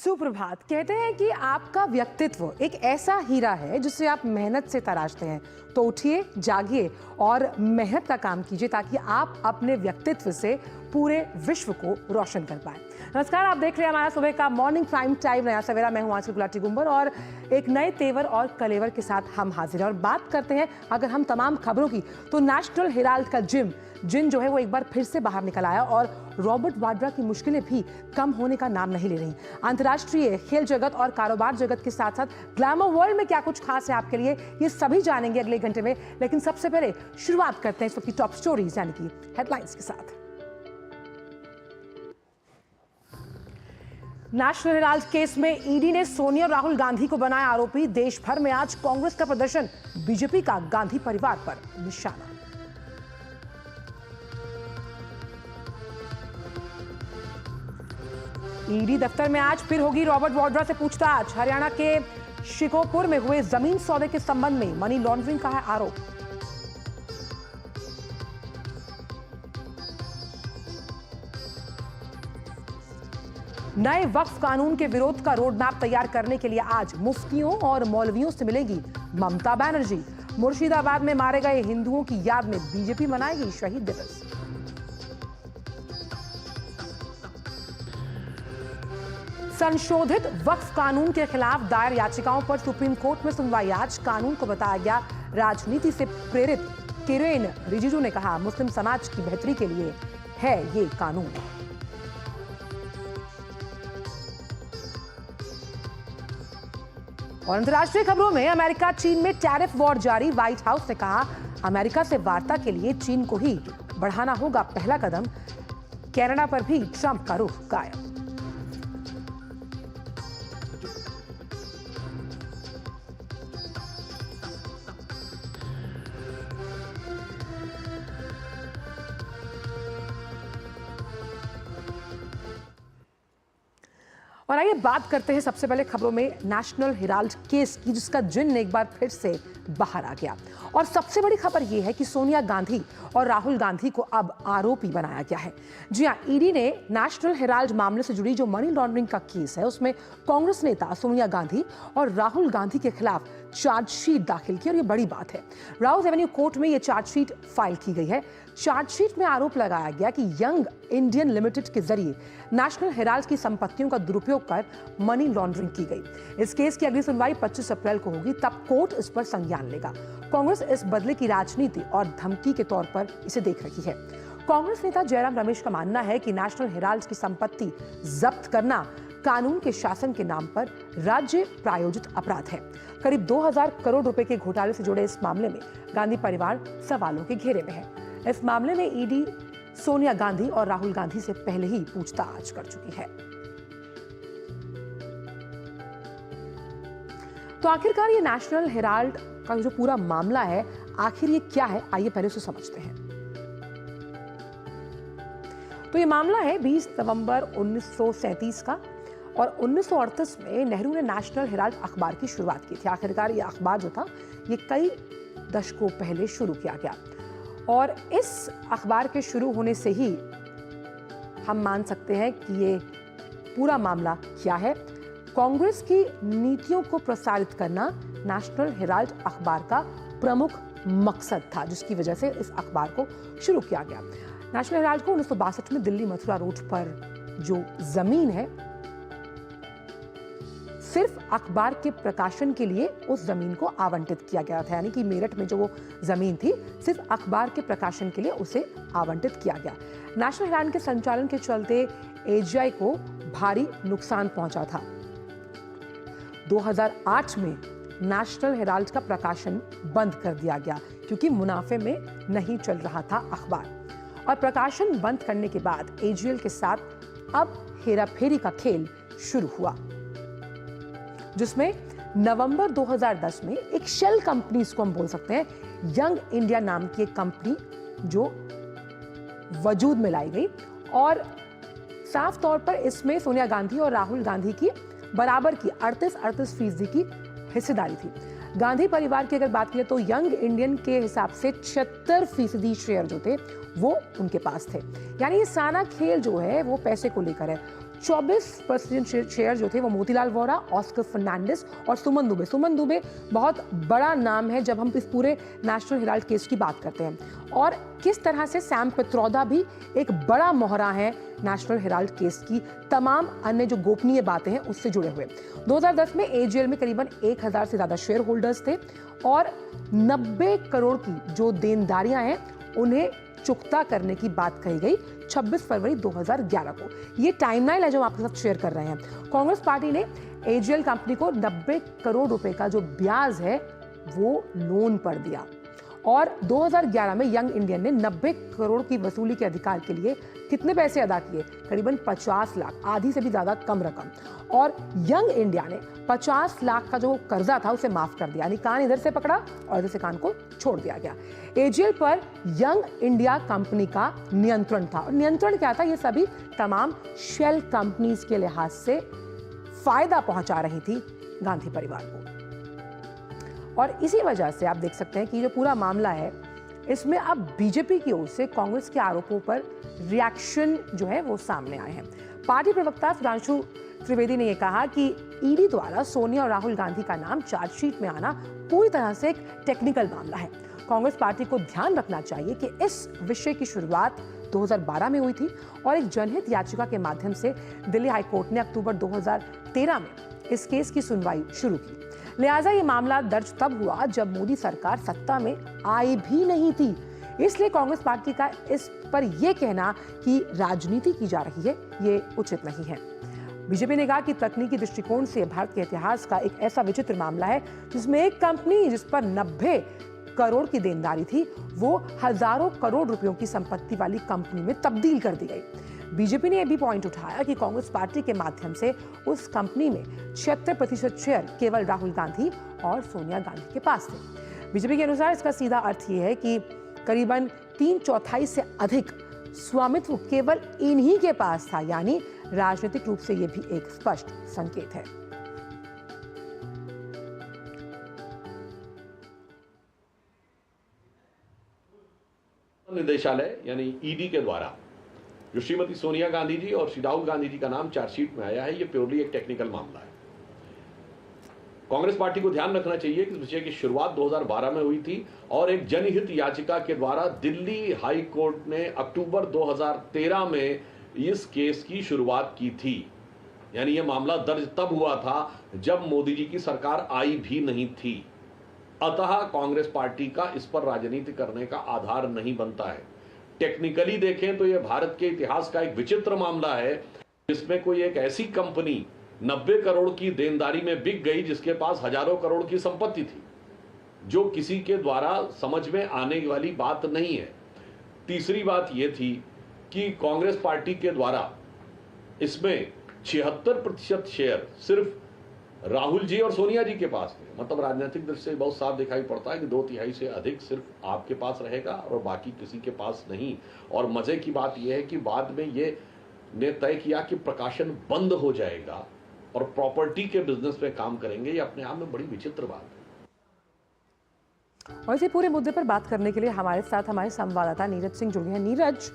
सुप्रभात। कहते हैं कि आपका व्यक्तित्व एक ऐसा हीरा है जिसे आप मेहनत से तराशते हैं। तो उठिए, जागिए और मेहनत का काम कीजिए ताकि आप अपने व्यक्तित्व से पूरे विश्व को रोशन कर पाए। नमस्कार, आप देख रहे हैं हमारा सुबह का मॉर्निंग प्राइम टाइम नया सवेरा। मैं हूं आंचल गुलाटी गुंबर और एक नए तेवर और कलेवर के साथ हम हाजिर हैं और बात करते हैं अगर हम तमाम खबरों की, तो नेशनल हेराल्ड का जिन जो है वो एक बार फिर से बाहर निकल आया और रॉबर्ट वाड्रा की मुश्किलें भी कम होने का नाम नहीं ले रही। अंतर्राष्ट्रीय खेल जगत और कारोबार जगत के साथ साथ ग्लैमर वर्ल्ड में क्या कुछ खास है आपके लिए, ये सभी जानेंगे अगले घंटे में। लेकिन सबसे पहले शुरुआत करते हैं इस वक्त की टॉप स्टोरीज यानी कि हेडलाइंस के साथ। नेशनल हेराल्ड केस में ईडी ने सोनिया और राहुल गांधी को बनाया आरोपी। देश भर में आज कांग्रेस का प्रदर्शन, बीजेपी का गांधी परिवार पर निशाना। ईडी दफ्तर में आज फिर होगी रॉबर्ट वाड्रा से पूछताछ। हरियाणा के शिकोपुर में हुए जमीन सौदे के संबंध में मनी लॉन्ड्रिंग का है आरोप। नए वक्फ कानून के विरोध का रोड मैप तैयार करने के लिए आज मुफ्तियों और मौलवियों से मिलेगी ममता बनर्जी। मुर्शिदाबाद में मारे गए हिंदुओं की याद में बीजेपी मनाएगी शहीद दिवस। संशोधित वक्फ कानून के खिलाफ दायर याचिकाओं पर सुप्रीम कोर्ट में सुनवाई आज। कानून को बताया गया राजनीति से प्रेरित। किरेन रिजिजू ने कहा, मुस्लिम समाज की बेहतरी के लिए है ये कानून। और अंतर्राष्ट्रीय खबरों में अमेरिका चीन में टैरिफ वॉर जारी। व्हाइट हाउस ने कहा, अमेरिका से वार्ता के लिए चीन को ही बढ़ाना होगा पहला कदम। कनाडा पर भी ट्रंप का रुख कायम। और आइए बात करते हैं सबसे पहले खबरों में नेशनल हेराल्ड केस की, जिसका जिन एक बार फिर से बाहर आ गया। और सबसे बड़ी खबर यह है कि सोनिया गांधी और राहुल गांधी को अब आरोपी बनाया गया है। जी हां, ईडी ने नेशनल हेराल्ड मामले से जुड़ी जो मनी लॉन्ड्रिंग का केस है उसमें कांग्रेस नेता सोनिया गांधी और राहुल गांधी के खिलाफ चार्जशीट दाखिल की और ये बड़ी बात है। राउज एवेन्यू कोर्ट में ये चार्जशीट फाइल की गई है। चार्जशीट में आरोप लगाया गया कि यंग इंडियन लिमिटेड के जरिए नेशनल हेराल्ड की संपत्तियों का दुरुपयोग कर मनी लॉन्ड्रिंग की गई। इस केस की अगली सुनवाई 25 अप्रैल को होगी, तब कोर्ट इस पर संज्ञान लेगा। कांग्रेस इस बदले की राजनीति और धमकी के तौर पर इसे देख रही है। कांग्रेस नेता जयराम रमेश का मानना है कि नेशनल हेराल्ड की संपत्ति जब्त करना कानून के शासन के नाम पर राज्य प्रायोजित अपराध है। करीब 2000 करोड़ रुपए के घोटाले से जुड़े इस मामले में गांधी परिवार सवालों के घेरे में है। इस मामले में ईडी सोनिया गांधी और राहुल गांधी से पहले ही पूछताछ कर चुकी है। तो आखिरकार ये नेशनल हेराल्ड का जो पूरा मामला है, आखिर ये क्या है, आइए पहले उसे समझते हैं। तो ये मामला है 20 नवंबर 1937 का और 1938 में नेहरू ने नेशनल हेराल्ड अखबार की शुरुआत की थी। आखिरकार ये अखबार जो था ये कई दशकों पहले शुरू किया गया और इस अखबार के शुरू होने से ही हम मान सकते हैं कि ये पूरा मामला क्या है। कांग्रेस की नीतियों को प्रसारित करना नेशनल हेराल्ड अखबार का प्रमुख मकसद था, जिसकी वजह से इस अखबार को शुरू किया गया। नेशनल हेराल्ड को 1962 में दिल्ली मथुरा रोड पर जो जमीन है, सिर्फ अखबार के प्रकाशन के लिए उस जमीन को आवंटित किया गया था। यानी कि मेरठ में जो वो जमीन थी, सिर्फ अखबार के प्रकाशन के लिए उसे आवंटित किया गया। नेशनल हेराल्ड के संचालन के चलते एजीआई को भारी नुकसान पहुंचा था। 2008 में नेशनल हेराल्ड का प्रकाशन बंद कर दिया गया क्योंकि मुनाफे में नहीं चल रहा था अखबार। और प्रकाशन बंद करने के बाद एजीएल के साथ अब हेराफेरी का खेल शुरू हुआ, जिसमें नवंबर 2010 में एक शेल कंपनी, इसको हम बोल सकते हैं यंग इंडिया नाम की एक कंपनी, जो वजूद में लाई गई और साफ तौर पर इसमें सोनिया गांधी और राहुल गांधी की बराबर की 38% की हिस्सेदारी थी। गांधी परिवार की अगर बात करें तो यंग इंडियन के हिसाब से 76% शेयर जो थे वो उनके पास थे। यानी ये सारा खेल जो है वो पैसे को लेकर है। 24% शेयर जो थे वो मोतीलाल वोरा, ऑस्कर फर्नांडिस और सुमन दुबे। सुमन दुबे बहुत बड़ा नाम है जब हम इस पूरे नेशनल हेराल्ड केस की बात करते हैं, और किस तरह से सैम पित्रोदा भी एक बड़ा मोहरा है नेशनल हेराल्ड केस की तमाम अन्य जो गोपनीय बातें हैं उससे जुड़े हुए। 2010 में एजीएल में करीबन 1000 से ज्यादा शेयर होल्डर्स थे और 90 करोड़ की जो देनदारियां हैं उन्हें चुकता करने की बात कही गई 26 फरवरी 2011 को। ये टाइमलाइन है जो हम आपके साथ शेयर कर रहे हैं। कांग्रेस पार्टी ने एजीएल कंपनी को 90 करोड़ रुपए का जो ब्याज है वो लोन पर दिया, और 2011 में यंग इंडियन ने 90 करोड़ की वसूली के अधिकार के लिए कितने पैसे अदा किए? करीबन 50 लाख, आधी से भी ज्यादा कम रकम। और यंग इंडिया ने 50 लाख का जो कर्जा था उसे माफ कर दिया, यानी कान इधर से पकड़ा और इधर से कान को छोड़ दिया गया। एजीएल पर यंग इंडिया कंपनी का नियंत्रण था, और नियंत्रण क्या था? ये सभी तमाम शेल कंपनीज के लिहाज से फायदा पहुंचा रही थी गांधी परिवार को, और इसी वजह से आप देख सकते हैं कि जो पूरा मामला है इसमें अब बीजेपी की ओर से कांग्रेस के आरोपों पर रिएक्शन जो है वो सामने आए हैं। पार्टी प्रवक्ता सुधांशु त्रिवेदी ने यह कहा कि ईडी द्वारा सोनिया और राहुल गांधी का नाम चार्जशीट में आना पूरी तरह से एक टेक्निकल मामला है। कांग्रेस पार्टी को ध्यान रखना चाहिए कि इस विषय की शुरुआत 2012 में हुई थी और एक जनहित याचिका के माध्यम से दिल्ली हाईकोर्ट ने अक्टूबर 2013 में इस केस की सुनवाई शुरू की। लिहाजा ये मामला दर्ज तब हुआ जब मोदी सरकार सत्ता में आई भी नहीं थी। इसलिए कांग्रेस पार्टी का इस पर यह कहना कि राजनीति की जा रही है ये उचित नहीं है। बीजेपी ने कहा कि तकनीकी दृष्टिकोण से भारत के इतिहास का एक ऐसा विचित्र मामला है जिसमें एक कंपनी जिस पर 90 करोड़ की देनदारी थी वो हजारों करोड़ रुपयों की संपत्ति वाली कंपनी में तब्दील कर दी गई। बीजेपी ने यह भी पॉइंट उठाया कि कांग्रेस पार्टी के माध्यम से उस कंपनी में 76% शेयर केवल राहुल गांधी और सोनिया गांधी के पास थे। बीजेपी के अनुसार इसका सीधा अर्थ यह है कि करीबन 3/4 से अधिक स्वामित्व केवल इन्हीं के पास था, यानी राजनीतिक रूप से यह भी एक स्पष्ट संकेत है। निदेशालय यानी ईडी के द्वारा जो श्रीमती सोनिया गांधी जी और श्री राहुल गांधी जी का नाम चार्जशीट में आया है, ये प्योरली एक टेक्निकल मामला है। कांग्रेस पार्टी को ध्यान रखना चाहिए कि इस विषय की शुरुआत 2012 में हुई थी और एक जनहित याचिका के द्वारा दिल्ली हाई कोर्ट ने अक्टूबर 2013 में इस केस की शुरुआत की थी। यानी यह मामला दर्ज तब हुआ था जब मोदी जी की सरकार आई भी नहीं थी। अतः कांग्रेस पार्टी का इस पर राजनीति करने का आधार नहीं बनता है। टेक्निकली देखें तो यह भारत के इतिहास का एक विचित्र मामला है जिसमें कोई एक ऐसी कंपनी 90 करोड़ की देनदारी में बिक गई जिसके पास हजारों करोड़ की संपत्ति थी, जो किसी के द्वारा समझ में आने वाली बात नहीं है। तीसरी बात यह थी कि कांग्रेस पार्टी के द्वारा इसमें 76% शेयर सिर्फ राहुल जी और सोनिया जी के पास थे। मतलब राजनीतिक दृष्टि से बहुत साफ दिखाई पड़ता है कि 2/3 से अधिक सिर्फ आपके पास रहेगा और बाकी किसी के पास नहीं। और मजे की बात यह है कि बाद में ये ने तय किया कि प्रकाशन बंद हो जाएगा और प्रॉपर्टी के बिजनेस में काम करेंगे। ये अपने आप में बड़ी विचित्र बात है। और इसी पूरे मुद्दे पर बात करने के लिए हमारे साथ हमारे संवाददाता नीरज सिंह जुड़े हैं। नीरज,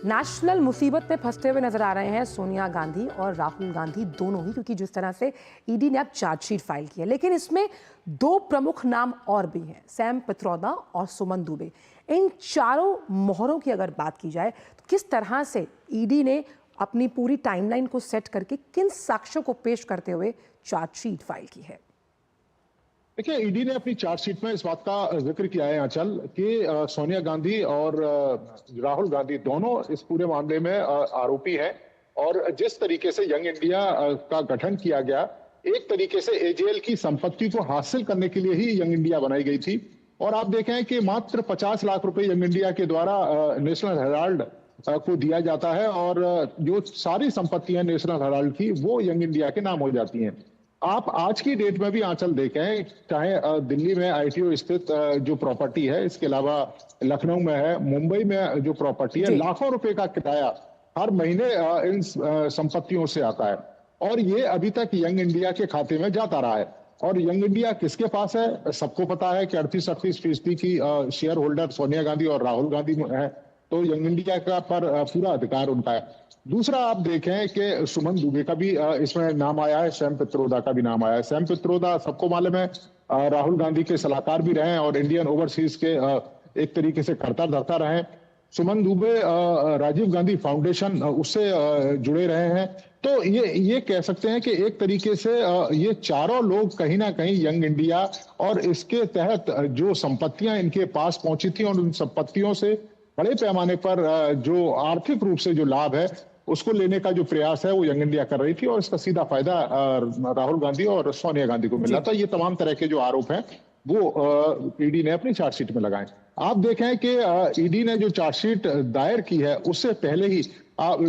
नेशनल मुसीबत में फंसते हुए नजर आ रहे हैं सोनिया गांधी और राहुल गांधी दोनों ही, क्योंकि जिस तरह से ईडी ने अब चार्जशीट फाइल की है। लेकिन इसमें 2 प्रमुख नाम और भी हैं, सैम पित्रोदा और सुमन दुबे। इन चारों मोहरों की अगर बात की जाए तो किस तरह से ईडी ने अपनी पूरी टाइमलाइन को सेट करके किन साक्ष्यों को पेश करते हुए चार्जशीट फाइल की है? देखिए, ईडी ने अपनी चार्जशीट में इस बात का जिक्र किया है आंचल कि सोनिया गांधी और राहुल गांधी दोनों इस पूरे मामले में आरोपी हैं, और जिस तरीके से यंग इंडिया का गठन किया गया, एक तरीके से एजीएल की संपत्ति को हासिल करने के लिए ही यंग इंडिया बनाई गई थी। और आप देखें कि मात्र 50 लाख रुपए यंग इंडिया के द्वारा नेशनल हेराल्ड को दिया जाता है, और जो सारी संपत्तियां नेशनल हेराल्ड की वो यंग इंडिया के नाम हो जाती हैं। आप आज की डेट में भी आंचल देखें, चाहे दिल्ली में आईटीओ स्थित जो प्रॉपर्टी है, इसके अलावा लखनऊ में है, मुंबई में जो प्रॉपर्टी है, लाखों रुपए का किराया हर महीने इन संपत्तियों से आता है, और ये अभी तक यंग इंडिया के खाते में जाता रहा है। और यंग इंडिया किसके पास है? सबको पता है कि 38-38% की शेयर होल्डर सोनिया गांधी और राहुल गांधी है। तो यंग इंडिया का पर पूरा अधिकार उनका है। दूसरा आप देखें कि सुमन दुबे का भी इसमें नाम आया है, सैम पित्रोदा का भी नाम आया है। सैम पित्रोदा सबको मालूम है राहुल गांधी के सलाहकार भी रहे और इंडियन ओवरसीज के एक तरीके से करता धरता रहे। सुमन दुबे राजीव गांधी फाउंडेशन उससे जुड़े रहे हैं। तो ये कह सकते हैं कि एक तरीके से ये चारों लोग कहीं ना कहीं यंग इंडिया और इसके तहत जो संपत्तियां इनके पास पहुंची थी और उन संपत्तियों से बड़े पैमाने पर जो आर्थिक रूप से जो लाभ है उसको लेने का जो प्रयास है वो यंग इंडिया कर रही थी और इसका सीधा फायदा राहुल गांधी और सोनिया गांधी को मिल रहा था। ये तमाम तरह के जो आरोप हैं वो ईडी ने अपनी चार्जशीट में लगाए। आप देखें कि ईडी ने जो चार्जशीट दायर की है उससे पहले ही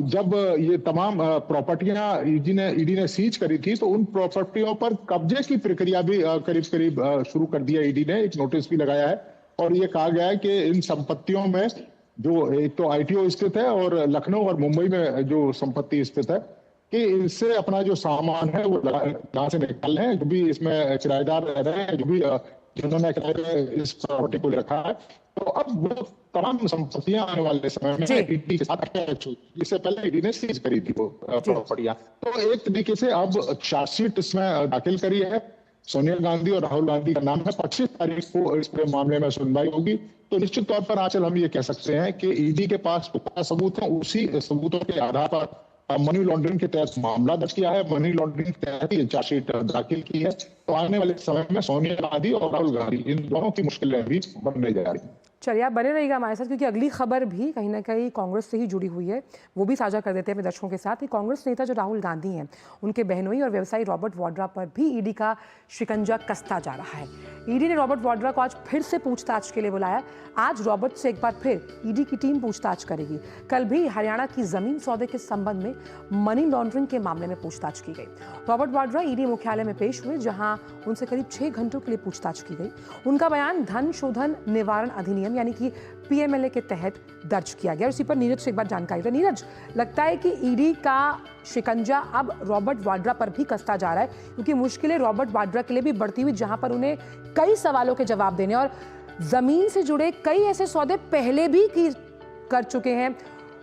जब ये तमाम प्रॉपर्टियां ईडी ने सीज करी थी तो उन प्रॉपर्टियों पर कब्जे की प्रक्रिया भी करीब करीब शुरू कर दिया। ईडी ने एक नोटिस भी लगाया है और ये कहा गया है कि इन संपत्तियों में जो एक तो आईटीओ स्थित है और लखनऊ और मुंबई में जो संपत्ति स्थित है कि इससे अपना जो सामान है वो यहाँ से निकाल है। जो भी इसमें किराएदार रह रहे हैं, जो भी जिन्होंने किराए इस प्रॉपर्टी को रखा है, तो अब वो तमाम संपत्तियां आने वाले समय में ईडी के साथ अटैच हुई। इससे पहले ईडी ने सीज करी थी वो प्रॉपर्टियां। तो एक तरीके से अब चार्जशीट इसमें दाखिल करी है। सोनिया गांधी और राहुल गांधी का नाम है। 25 तारीख को इस पूरे मामले में सुनवाई होगी। तो निश्चित तौर पर आजकल हम ये कह सकते हैं कि ईडी के पास पुख्ता सबूत है, उसी सबूतों के आधार पर मनी लॉन्ड्रिंग के तहत मामला दर्ज किया है, मनी लॉन्ड्रिंग के तहत ये चार्जशीट दाखिल की है। तो आने वाले समय में सोनिया गांधी और राहुल गांधी इन दोनों की मुश्किलें भी बढ़ने जा रही हैं। चलिए आप बने रहिएगा हमारे साथ, क्योंकि अगली खबर भी कहीं ना कहीं कांग्रेस से ही जुड़ी हुई है, वो भी साझा कर देते हैं अपने दर्शकों के साथ। कि कांग्रेस नेता जो राहुल गांधी हैं, उनके बहनोई और व्यवसायी रॉबर्ट वाड्रा पर भी ईडी का शिकंजा कसता जा रहा है। ईडी ने रॉबर्ट वाड्रा को आज फिर से पूछताछ के लिए बुलाया। आज रॉबर्ट से एक बार फिर ईडी की टीम पूछताछ करेगी। कल भी हरियाणा की जमीन सौदे के संबंध में मनी लॉन्ड्रिंग के मामले में पूछताछ की गई। रॉबर्ट वाड्रा ईडी मुख्यालय में पेश हुए, जहां उनसे करीब 6 घंटों के लिए पूछताछ की गई। उनका बयान धन शोधन निवारण अधिनियम यानी कि पीएमएलए के तहत दर्ज किया गया। उसी पर नीरज से एक बार जानकारी दे। नीरज, लगता है कि ईडी का शिकंजा अब रॉबर्ट वाड्रा पर भी कसता जा रहा है, क्योंकि मुश्किलें रॉबर्ट वाड्रा के लिए भी बढ़ती हुई, जहां पर उन्हें कई सवालों के जवाब देने और जमीन से जुड़े कई ऐसे सौदे पहले भी कर चुके हैं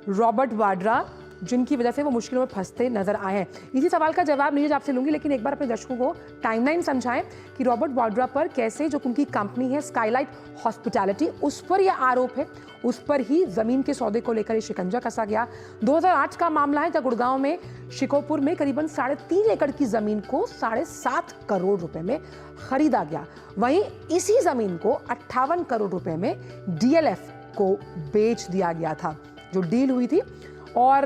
रॉबर्ट वाड्रा, जिनकी वजह से वो मुश्किलों में फंसते नजर आए हैं। इसी सवाल का जवाब नीरज आपसे लूंगी, लेकिन एक बार अपने दर्शकों को टाइमलाइन समझाएं कि रॉबर्ट वाड्रा पर कैसे जो उनकी कंपनी है स्काईलाइट हॉस्पिटैलिटी, उस पर यह आरोप है, उस पर ही जमीन के सौदे को लेकर शिकंजा कसा गया। 2008 का मामला है, जब गुड़गांव में शिकोपुर में करीबन 3.5 एकड़ की जमीन को 7.5 करोड़ रुपए में खरीदा गया। वहीं इसी जमीन को 58 करोड़ रुपए में डीएलएफ को बेच दिया गया था, जो डील हुई थी। और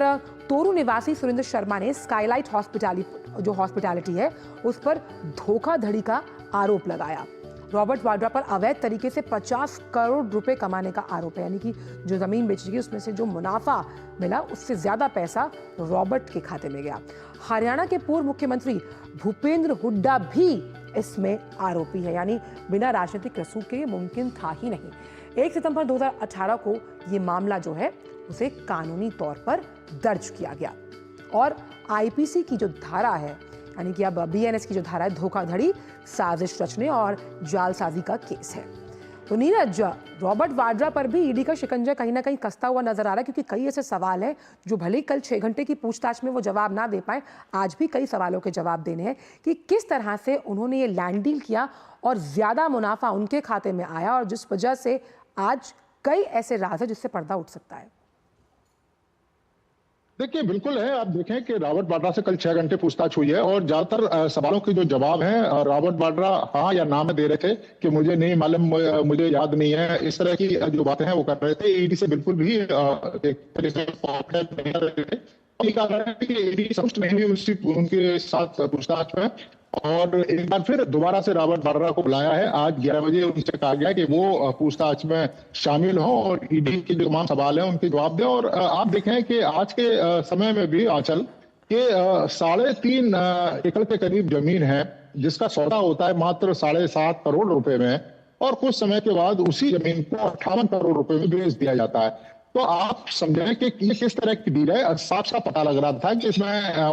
तोरू निवासी सुरेंद्र शर्मा ने स्काईलाइट हॉस्पिटैलिटी है उस पर धोखाधड़ी का आरोप लगाया। रॉबर्ट वाड्रा पर अवैध तरीके से 50 करोड़ रुपए कमाने का आरोप है, यानी कि जो जमीन बेची गई उसमें से जो मुनाफा मिला उससे ज्यादा पैसा रॉबर्ट के खाते में गया। हरियाणा के पूर्व मुख्यमंत्री भूपेंद्र हुड्डा भी इसमें आरोपी है, यानी बिना राजनीतिक रसूख के मुमकिन था ही नहीं। 1 सितंबर 2018 को ये मामला जो है उसे कानूनी तौर पर दर्ज किया गया और आईपीसी की जो धारा है, यानी कि अब बीएनएस की जो धारा है, धोखाधड़ी, साजिश रचने और जालसाजी का केस है। तो नीरज, रॉबर्ट वाड्रा पर भी ईडी का शिकंजा कहीं ना कहीं कसता हुआ नजर आ रहा है, क्योंकि कई ऐसे सवाल हैं जो भले कल 6 घंटे की पूछताछ में वो जवाब ना दे पाए, आज भी कई सवालों के जवाब देने हैं कि किस तरह से उन्होंने ये लैंड डील किया और ज्यादा मुनाफा उनके खाते में आया, और जिस वजह से आज कई ऐसे राज है जिससे पर्दा उठ सकता है। देखिए, बिल्कुल है। आप देखें कि रॉबर्ट वाड्रा से कल 6 घंटे पूछताछ हुई है और ज्यादातर सवालों के जो जवाब हैं रॉबर्ट वाड्रा हाँ या ना में दे रहे थे कि मुझे नहीं मालूम, मुझे याद नहीं है, इस तरह की जो बातें हैं वो कर रहे थे। ईडी से बिल्कुल भी ईडी संतुष्ट नहीं हुई उनके साथ पूछताछ में, और एक बार फिर दोबारा से रॉबर्ट वाड्रा को बुलाया है। आज 11 बजे उनसे कहा गया कि वो पूछताछ में शामिल हो और ईडी के जो तमाम सवाल हैं उनके जवाब दें। और आप देखें कि आज के समय में भी आंचल के 3.5 एकड़ के करीब जमीन है, जिसका सौदा होता है मात्र 7.5 करोड़ रुपए में, और कुछ समय के बाद उसी जमीन को 58 करोड़ रुपए में बेच दिया जाता है। तो आप समझें कि ये किस तरह की डील है। साफ साफ पता लग रहा था कि इसमें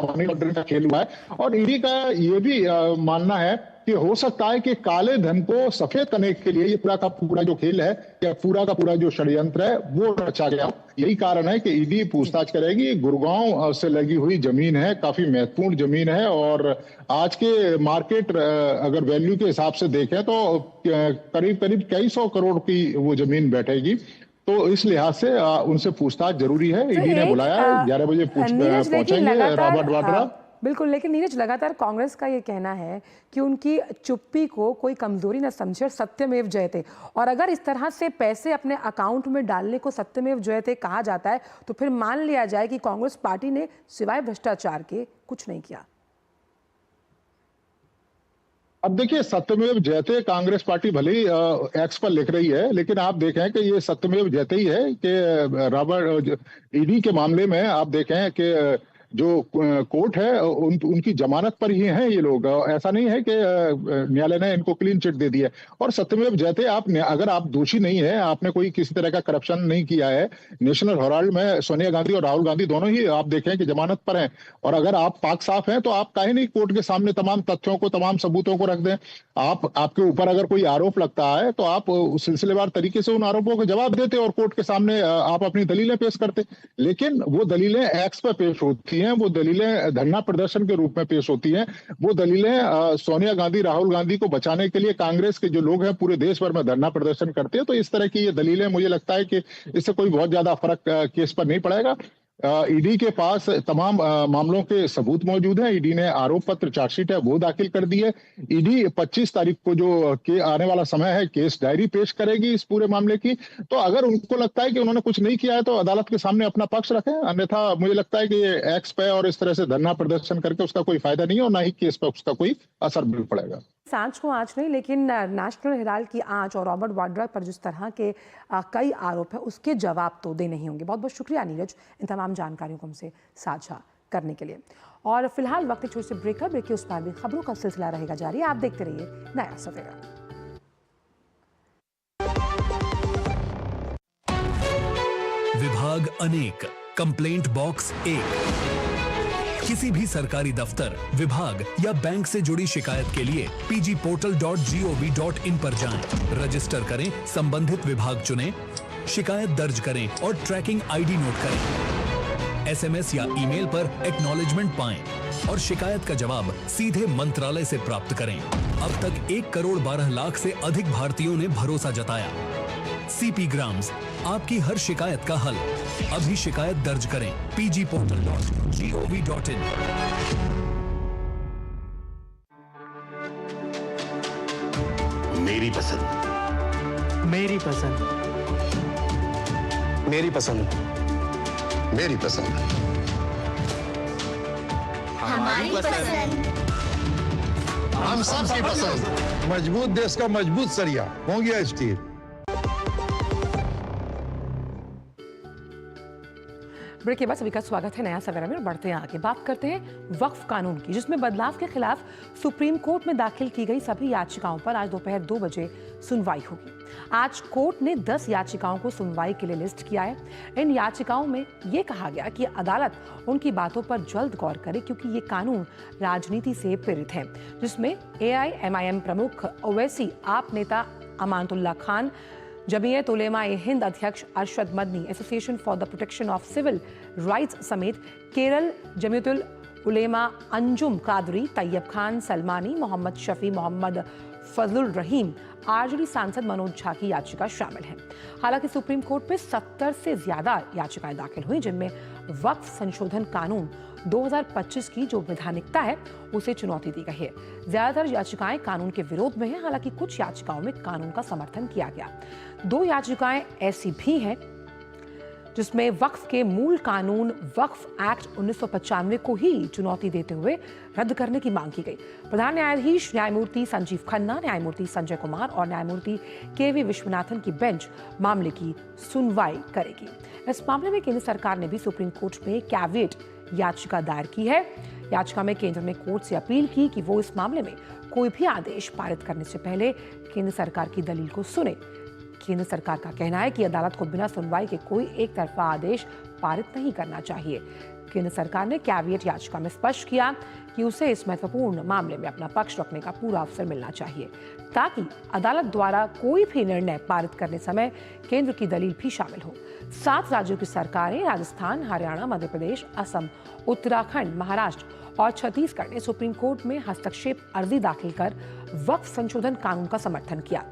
मनी लॉन्ड्रिंग का खेल हुआ है। और ईडी का ये भी मानना है कि हो सकता है कि काले धन को सफेद करने के लिए ये पूरा का पूरा जो खेल है या पूरा का पूरा जो षड्यंत्र है वो रचा गया। यही कारण है कि ईडी पूछताछ करेगी। गुड़गांव से लगी हुई जमीन है, काफी महत्वपूर्ण जमीन है और आज के मार्केट अगर वैल्यू के हिसाब से देखें तो करीब करीब कई सौ करोड़ की वो जमीन बैठेगी। तो इस लिहाज से उनसे पूछताछ जरूरी है। तो ईडी ने बुलाया है, 11 बजे पहुंचेंगे रॉबर्ट वाड्रा। बिल्कुल, लेकिन नीरज लगातार कांग्रेस का ये कहना है कि उनकी चुप्पी को कोई कमजोरी न समझे और सत्यमेव जयते, और अगर इस तरह से पैसे अपने अकाउंट में डालने को सत्यमेव जयते कहा जाता है तो फिर मान लिया जाए कि कांग्रेस पार्टी ने सिवाय भ्रष्टाचार के कुछ नहीं किया। अब देखिए, सत्यमेव जयते कांग्रेस पार्टी भले ही एक्स पर लिख रही है, लेकिन आप देखें कि ये सत्यमेव जयते ही है कि रॉबर्ट ईडी के मामले में आप देखें कि जो कोर्ट है उनकी जमानत पर ही हैं ये लोग। ऐसा नहीं है कि न्यायालय ने इनको क्लीन चिट दे दिया। और सत्यमेव जयते अगर आप दोषी नहीं है, आपने कोई किसी तरह का करप्शन नहीं किया है, नेशनल हेराल्ड में सोनिया गांधी और राहुल गांधी दोनों ही आप देखें कि जमानत पर हैं, और अगर आप पाक साफ हैं तो आप काहे नहीं कोर्ट के सामने तमाम तथ्यों को, तमाम सबूतों को रख दें। आपके ऊपर अगर कोई आरोप लगता है तो आप उस सिलसिलेवार तरीके से उन आरोपों का जवाब देते और कोर्ट के सामने आप अपनी दलीलें पेश करते। लेकिन वो दलीलें एक्स पर पेश होती हैं, वो दलीलें धरना प्रदर्शन के रूप में पेश होती हैं। वो दलीलें सोनिया गांधी, राहुल गांधी को बचाने के लिए कांग्रेस के जो लोग हैं पूरे देश भर में धरना प्रदर्शन करते हैं। तो इस तरह की ये दलीलें, मुझे लगता है कि इससे कोई बहुत ज्यादा फर्क केस पर नहीं पड़ेगा। ईडी के पास तमाम मामलों के सबूत मौजूद हैं। ईडी ने आरोप पत्र, चार्जशीट है वो दाखिल कर दी है। ईडी 25 तारीख को जो के आने वाला समय है, केस डायरी पेश करेगी इस पूरे मामले की। तो अगर उनको लगता है कि उन्होंने कुछ नहीं किया है तो अदालत के सामने अपना पक्ष रखें, अन्यथा मुझे लगता है कि ये एक्स पे और इस तरह से धरना प्रदर्शन करके उसका कोई फायदा नहीं है और ना ही केस पर उसका कोई असर भी पड़ेगा। सांच को आंच नहीं, लेकिन नेशनल हेराल्ड की आंच और रॉबर्ट वाड्रा पर जिस तरह के कई आरोप है उसके जवाब तो दे नहीं होंगे। बहुत बहुत शुक्रिया नीरज इन तमाम जानकारियों को हमसे साझा करने के लिए। और फिलहाल वक्त छोटे से ब्रेक के उस पार भी खबरों का सिलसिला रहेगा जारी। आप देखते रहिए नया सवेरा। विभाग अनेक, कंप्लेंट बॉक्स एक। किसी भी सरकारी दफ्तर, विभाग या बैंक से जुड़ी शिकायत के लिए pgportal.gov.in पर जाएं, रजिस्टर करें, संबंधित विभाग चुनें, शिकायत दर्ज करें और ट्रैकिंग आईडी नोट करें। एसएमएस या ईमेल पर एक्नॉलेजमेंट पाएं और शिकायत का जवाब सीधे मंत्रालय से प्राप्त करें। अब तक 1 करोड़ 12 लाख से अधिक भारतीयों ने भरोसा जताया। सीपी ग्राम्स, आपकी हर शिकायत का हल। अभी शिकायत दर्ज करें pgportal.gov.in। मेरी पसंद, मेरी पसंद, मेरी पसंद, मेरी पसंद, हमारी पसंद, हम सबकी पसंद। मजबूत देश का मजबूत सरिया हो गया स्टील। ब्रेक के बाद सभी का स्वागत है नया सवेरा में। और बढ़ते हैं आगे, बात करते हैं वक्फ कानून की, जिसमें बदलाव के खिलाफ सुप्रीम कोर्ट में दाखिल की गई सभी याचिकाओं पर आज दोपहर 2 बजे सुनवाई होगी। आज कोर्ट ने 10 याचिकाओं को सुनवाई के लिए लिस्ट किया है। इन याचिकाओं में यह कहा गया कि अदालत उनकी बातों पर जल्द गौर करे, क्योंकि ये कानून राजनीति से प्रेरित है, जिसमें AIMIM प्रमुख ओवैसी, आप नेता अमानतुल्लाह खान, जमीयत उलेमा-ए-हिंद अध्यक्ष Arshad Madani, association for the protection of civil rights समेत केरल जमीयतुल उलेमा अंजुम कादरी, तैयब खान सलमानी, मोहम्मद शफी, मोहम्मद फजलुर रहीम, आरजेडी सांसद मनोज झा की याचिका शामिल है। हालांकि सुप्रीम कोर्ट में 70 से ज्यादा याचिकाएं दाखिल हुई, जिनमें वक्फ संशोधन कानून 2025 की जो वैधानिकता है उसे चुनौती दी गई है। ज्यादातर याचिकाएं कानून के विरोध में हैं, हालांकि कुछ याचिकाओं में कानून का समर्थन किया गया। 2 याचिकाएं ऐसी भी हैं जिसमें वक्फ के मूल कानून वक्फ एक्ट 1995 को ही चुनौती देते हुए रद्द करने की मांग की गई। प्रधान न्यायाधीश न्यायमूर्ति संजीव खन्ना, न्यायमूर्ति संजय कुमार और न्यायमूर्ति KV विश्वनाथन की बेंच मामले की सुनवाई करेगी। इस मामले में केंद्र सरकार ने भी सुप्रीम कोर्ट में कैविएट याचिका दायर की है। याचिका में केंद्र ने कोर्ट से अपील की कि वो इस मामले में कोई भी आदेश पारित करने से पहले केंद्र सरकार की दलील को सुने। केंद्र सरकार का कहना है कि अदालत को बिना सुनवाई के कोई एक तरफा आदेश पारित नहीं करना चाहिए। केंद्र सरकार ने कैविएट याचिका में स्पष्ट किया कि उसे इस महत्वपूर्ण मामले में अपना पक्ष रखने का पूरा अवसर मिलना चाहिए, ताकि अदालत द्वारा कोई भी निर्णय पारित करने समय केंद्र की दलील भी शामिल हो। 7 राज्यों की सरकारें राजस्थान, हरियाणा, मध्य प्रदेश, असम, उत्तराखंड, महाराष्ट्र और छत्तीसगढ़ ने सुप्रीम कोर्ट में हस्तक्षेप अर्जी दाखिल कर वक्फ संशोधन कानून का समर्थन किया।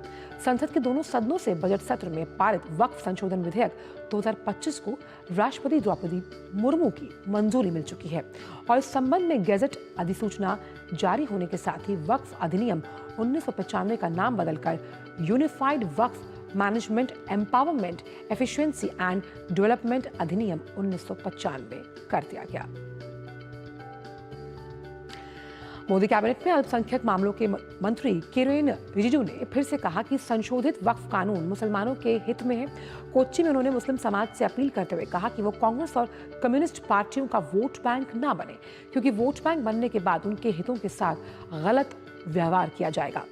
संसद के दोनों सदनों से बजट सत्र में पारित वक्फ संशोधन विधेयक 2025 को राष्ट्रपति द्रौपदी मुर्मू की मंजूरी मिल चुकी है और इस संबंध में गेजेट अधिसूचना जारी होने के साथ ही वक्फ अधिनियम 1995 का नाम बदलकर unified Waqf management empowerment efficiency and development अधिनियम 1995 कर दिया गया। मोदी कैबिनेट में अल्पसंख्यक मामलों के मंत्री किरेन रिजिजू ने फिर से कहा कि संशोधित वक्फ कानून मुसलमानों के हित में है। कोच्चि में उन्होंने मुस्लिम समाज से अपील करते हुए कहा कि वो कांग्रेस और कम्युनिस्ट पार्टियों का वोट बैंक ना बने, क्योंकि वोट बैंक बनने के बाद उनके हितों के साथ गलत व्यवहार किया जाएगा।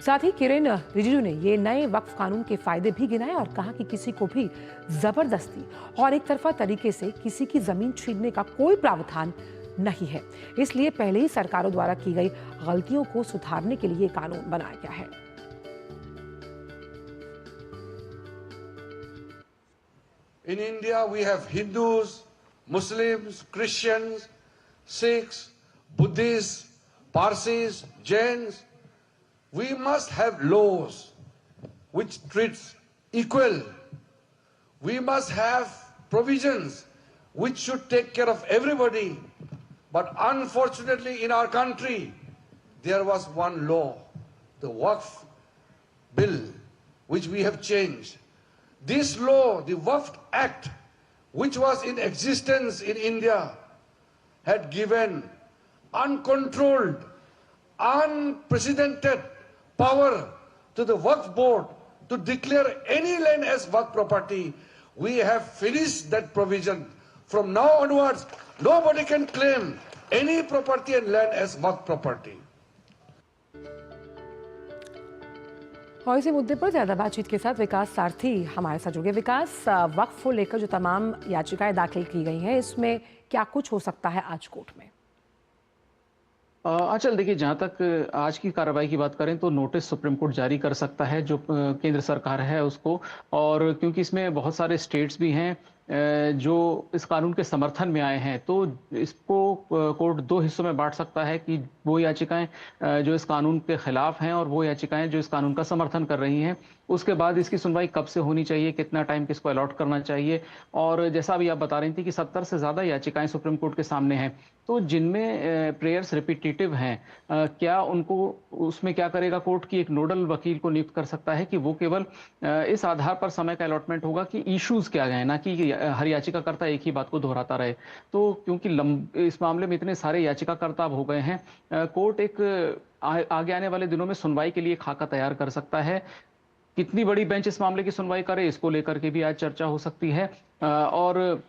साथ ही किरेन रिजिजू ने ये नए वक्फ कानून के फायदे भी गिनाए और कहा कि किसी को भी जबरदस्ती और एक तरफा तरीके से किसी की जमीन छीनने का कोई प्रावधान नहीं है, इसलिए पहले ही सरकारों द्वारा की गई गलतियों को सुधारने के लिए कानून बनाया गया है। In India we have Hindus, Muslims, Christians, Sikhs, Buddhists, Parsis, Jains. We must have laws which treats equal. We must have provisions which should take care of everybody. But unfortunately in our country, there was one law, the Waqf bill, which we have changed. This law, the Waqf Act, which was in existence in India, had given uncontrolled, unprecedented power to the Waqf board to declare any land as Waqf property. We have finished that provision. From now onwards, nobody can claim any property and land as Waqf property. और इसी मुद्दे पर ज्यादा बातचीत के साथ विकास सारथी हमारे साथ जुड़े। विकास, वक्फ को लेकर जो तमाम याचिकाएं दाखिल की गई हैं, इसमें क्या कुछ हो सकता है आज कोर्ट में? आंचल, देखिए, जहां तक आज की कार्रवाई की बात करें तो नोटिस सुप्रीम कोर्ट जारी कर सकता है जो केंद्र सरकार है उसको, और क्योंकि इसमें बहुत सारे स्टेट्स भी हैं जो इस कानून के समर्थन में आए हैं, तो इसको कोर्ट 2 हिस्सों में बांट सकता है कि वो याचिकाएं जो इस कानून के खिलाफ हैं और वो याचिकाएं जो इस कानून का समर्थन कर रही हैं। उसके बाद इसकी सुनवाई कब से होनी चाहिए, कितना टाइम किसको अलॉट करना चाहिए, और जैसा अभी आप बता रही थी कि 70 से ज़्यादा याचिकाएं सुप्रीम कोर्ट के सामने हैं, तो जिनमें प्रेयर्स रिपीटेटिव हैं, क्या उनको उसमें क्या करेगा कोर्ट की एक नोडल वकील को नियुक्त कर सकता है कि वो केवल इस आधार पर समय का अलॉटमेंट होगा कि इश्यूज क्या हैं, ना कि हर याचिकाकर्ता एक ही बात को दोहराता रहे। तो क्योंकि इस मामले में इतने सारे याचिकाकर्ता अब हो गए हैं, कोर्ट एक आगे आने वाले दिनों में सुनवाई के लिए खाका तैयार कर सकता है। कितनी बड़ी बेंच इस मामले की सुनवाई करे, इसको लेकर के भी आज चर्चा हो सकती है। और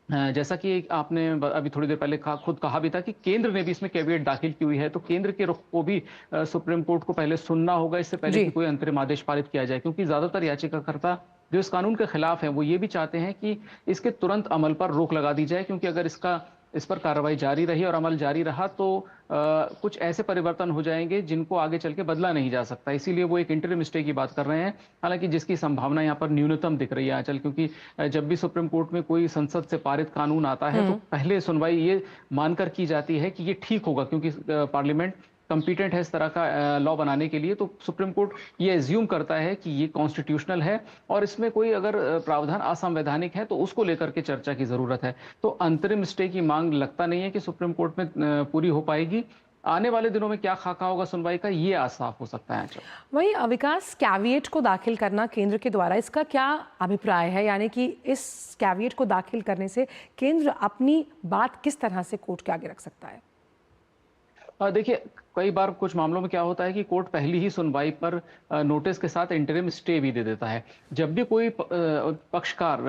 जैसा कि आपने अभी थोड़ी देर पहले खुद कहा भी था कि केंद्र ने भी इसमें कैविएट दाखिल की हुई है, तो केंद्र के रुख को भी सुप्रीम कोर्ट को पहले सुनना होगा इससे पहले कि कोई अंतरिम आदेश पारित किया जाए, क्योंकि ज्यादातर याचिकाकर्ता जो इस कानून के खिलाफ हैं वो ये भी चाहते हैं कि इसके तुरंत अमल पर रोक लगा दी जाए, क्योंकि अगर इस पर कार्रवाई जारी रही और अमल जारी रहा तो कुछ ऐसे परिवर्तन हो जाएंगे जिनको आगे चल के बदला नहीं जा सकता। इसीलिए वो एक इंटरिम स्टे की बात कर रहे हैं, हालांकि जिसकी संभावना यहाँ पर न्यूनतम दिख रही है आंचल, क्योंकि जब भी सुप्रीम कोर्ट में कोई संसद से पारित कानून आता है तो पहले सुनवाई ये मानकर की जाती है कि ये ठीक होगा, क्योंकि पार्लियामेंट कंपिटेंट है इस तरह का लॉ बनाने के लिए। तो सुप्रीम कोर्ट ये एज्यूम करता है कि ये कॉन्स्टिट्यूशनल है और इसमें कोई अगर प्रावधान असंवैधानिक है तो उसको लेकर के चर्चा की जरूरत है। तो अंतरिम स्टे की मांग लगता नहीं है कि सुप्रीम कोर्ट में पूरी हो पाएगी। आने वाले दिनों में क्या खाका होगा सुनवाई का, ये आज साफ हो सकता है। वही विकास, कैविएट को दाखिल करना केंद्र के द्वारा, इसका क्या अभिप्राय है? यानी कि इस कैविएट को दाखिल करने से केंद्र अपनी बात किस तरह से कोर्ट के आगे रख सकता है? देखिए, कई बार कुछ मामलों में क्या होता है कि कोर्ट पहली ही सुनवाई पर नोटिस के साथ इंटरिम स्टे भी दे देता है। जब भी कोई पक्षकार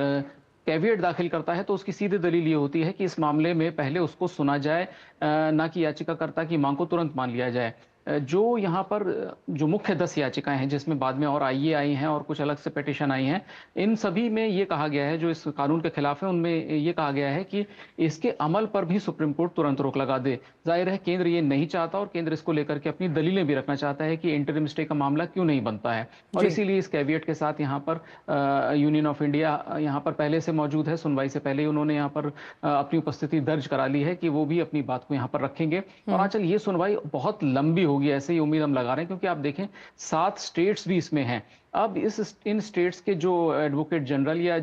कैविएट दाखिल करता है तो उसकी सीधी दलील ये होती है कि इस मामले में पहले उसको सुना जाए, ना कि याचिकाकर्ता की मांग को तुरंत मान लिया जाए। जो यहाँ पर जो मुख्य 10 याचिकाएं हैं, जिसमें बाद में और आईए आई हैं और कुछ अलग से पिटीशन आई हैं, इन सभी में ये कहा गया है, जो इस कानून के खिलाफ है उनमें ये कहा गया है कि इसके अमल पर भी सुप्रीम कोर्ट तुरंत रोक लगा दे। जाहिर है केंद्र ये नहीं चाहता और केंद्र इसको लेकर के अपनी दलीलें भी रखना चाहता है कि इंटरिम स्टे का मामला क्यों नहीं बनता है, और इसीलिए इस कैविएट के साथ यहाँ पर यूनियन ऑफ इंडिया यहाँ पर पहले से मौजूद है। सुनवाई से पहले उन्होंने यहाँ पर अपनी उपस्थिति दर्ज करा ली है कि वो भी अपनी बात को यहाँ पर रखेंगे। और आंचल, ये सुनवाई बहुत लंबी होगी, ऐसे ही उम्मीद हम लगा रहे हैं, क्योंकि आप देखें 7 स्टेट्स भी इसमें हैं। अब इन स्टेट्स के जो एडवोकेट जनरल या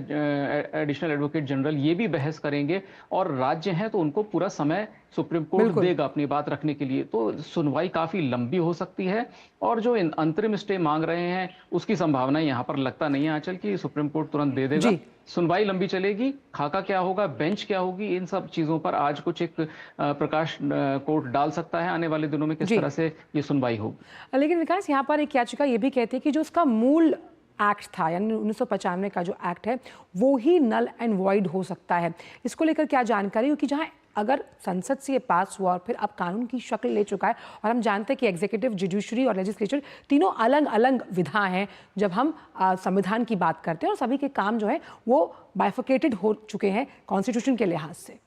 एडिशनल एडवोकेट जनरल ये भी बहस करेंगे, और राज्य हैं तो उनको पूरा समय सुप्रीम कोर्ट देगा अपनी बात रखने के लिए। तो सुनवाई काफी लंबी हो सकती है, और जो अंतरिम स्टे मांग रहे हैं उसकी संभावना यहाँ पर लगता नहीं है आंचल कि सुप्रीम कोर्ट तुरंत दे देगा। सुनवाई लंबी चलेगी, खाका क्या होगा, बेंच क्या होगी, इन सब चीजों पर आज कुछ एक प्रकाश कोर्ट डाल सकता है आने वाले दिनों में किस तरह से ये सुनवाई होगी। लेकिन विकास, यहाँ पर एक याचिका ये भी कहती है कि जो उसका मूल एक्ट था, यानी 1995 का जो एक्ट है, वो ही नल एंड वॉइड हो सकता है। इसको लेकर क्या जानकारी, क्योंकि जहाँ अगर संसद से ये पास हुआ और फिर अब कानून की शक्ल ले चुका है, और हम जानते हैं कि एग्जीक्यूटिव, जुडिशरी और लेजिस्लेचर तीनों अलग अलग विधा हैं जब हम संविधान की बात करते हैं, और सभी के काम जो है वो बाइफर्केटेड हो चुके हैं कॉन्स्टिट्यूशन के लिहाज से।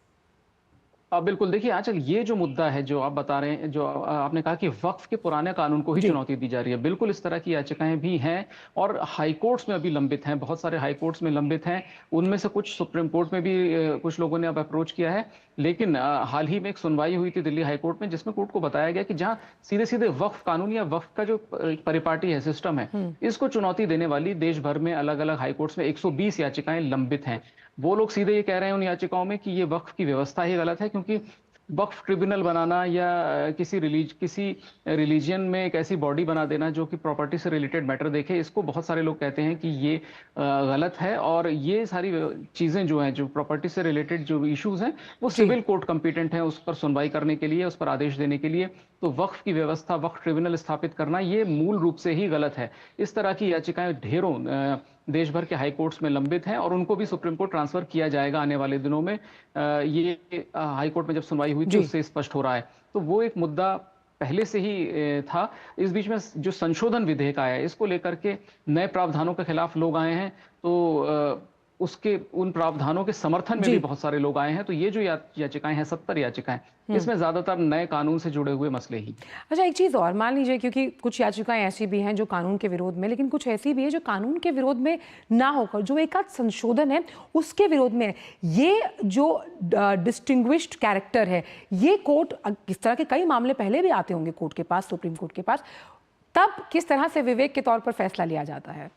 बिल्कुल, देखिए आंचल, ये जो मुद्दा है जो आप बता रहे हैं, जो आपने कहा कि वक्फ के पुराने कानून को ही चुनौती दी जा रही है, बिल्कुल इस तरह की याचिकाएं भी हैं और हाई कोर्ट्स में अभी लंबित हैं, बहुत सारे हाई कोर्ट्स में लंबित हैं। उनमें से कुछ सुप्रीम कोर्ट में भी कुछ लोगों ने अब अप्रोच किया है। लेकिन हाल ही में एक सुनवाई हुई थी दिल्ली हाई कोर्ट में, जिसमें कोर्ट को बताया गया कि जहां सीधे सीधे वक्फ कानून या वक्फ का जो परिपाटी है, सिस्टम है, इसको चुनौती देने वाली देश भर में अलग अलग हाई कोर्ट्स में 120 याचिकाएं लंबित हैं। वो लोग सीधे ये कह रहे हैं उन याचिकाओं में कि ये वक्फ की व्यवस्था ही गलत है, क्योंकि वक्फ ट्रिब्यूनल बनाना या किसी रिलीजियन में एक ऐसी बॉडी बना देना जो कि प्रॉपर्टी से रिलेटेड मैटर देखे, इसको बहुत सारे लोग कहते हैं कि ये गलत है। और ये सारी चीज़ें जो हैं, जो प्रॉपर्टी से रिलेटेड जो इश्यूज हैं, वो सिविल कोर्ट कंपिटेंट है उस पर सुनवाई करने के लिए, उस पर आदेश देने के लिए। तो वक्फ की व्यवस्था, वक्फ ट्रिब्यूनल स्थापित करना, ये मूल रूप से ही गलत है। इस तरह की याचिकाएं ढेरों देश भर के हाई कोर्ट्स में लंबित हैं, और उनको भी सुप्रीम कोर्ट ट्रांसफर किया जाएगा आने वाले दिनों में। ये हाई कोर्ट में जब सुनवाई हुई थी उससे स्पष्ट हो रहा है। तो वो एक मुद्दा पहले से ही था। इस बीच में जो संशोधन विधेयक आया है, इसको लेकर के नए प्रावधानों के खिलाफ लोग आए हैं, तो उसके उन प्रावधानों के समर्थन में भी बहुत सारे लोग आए हैं। तो ये जो याचिकाएं हैं, 70 याचिकाएं, इसमें ज्यादातर नए कानून से जुड़े हुए मसले ही। अच्छा, एक चीज़ और मान लीजिए, क्योंकि कुछ याचिकाएं ऐसी भी हैं जो कानून के विरोध में, लेकिन कुछ ऐसी भी है जो कानून के विरोध में ना होकर जो एक आध संशोधन है उसके विरोध में है। ये जो डिस्टिंग्विश्ड कैरेक्टर है, ये कोर्ट, इस तरह के कई मामले पहले भी आते होंगे कोर्ट के पास, सुप्रीम कोर्ट के पास, तब किस तरह से विवेक के तौर पर फैसला लिया जाता है?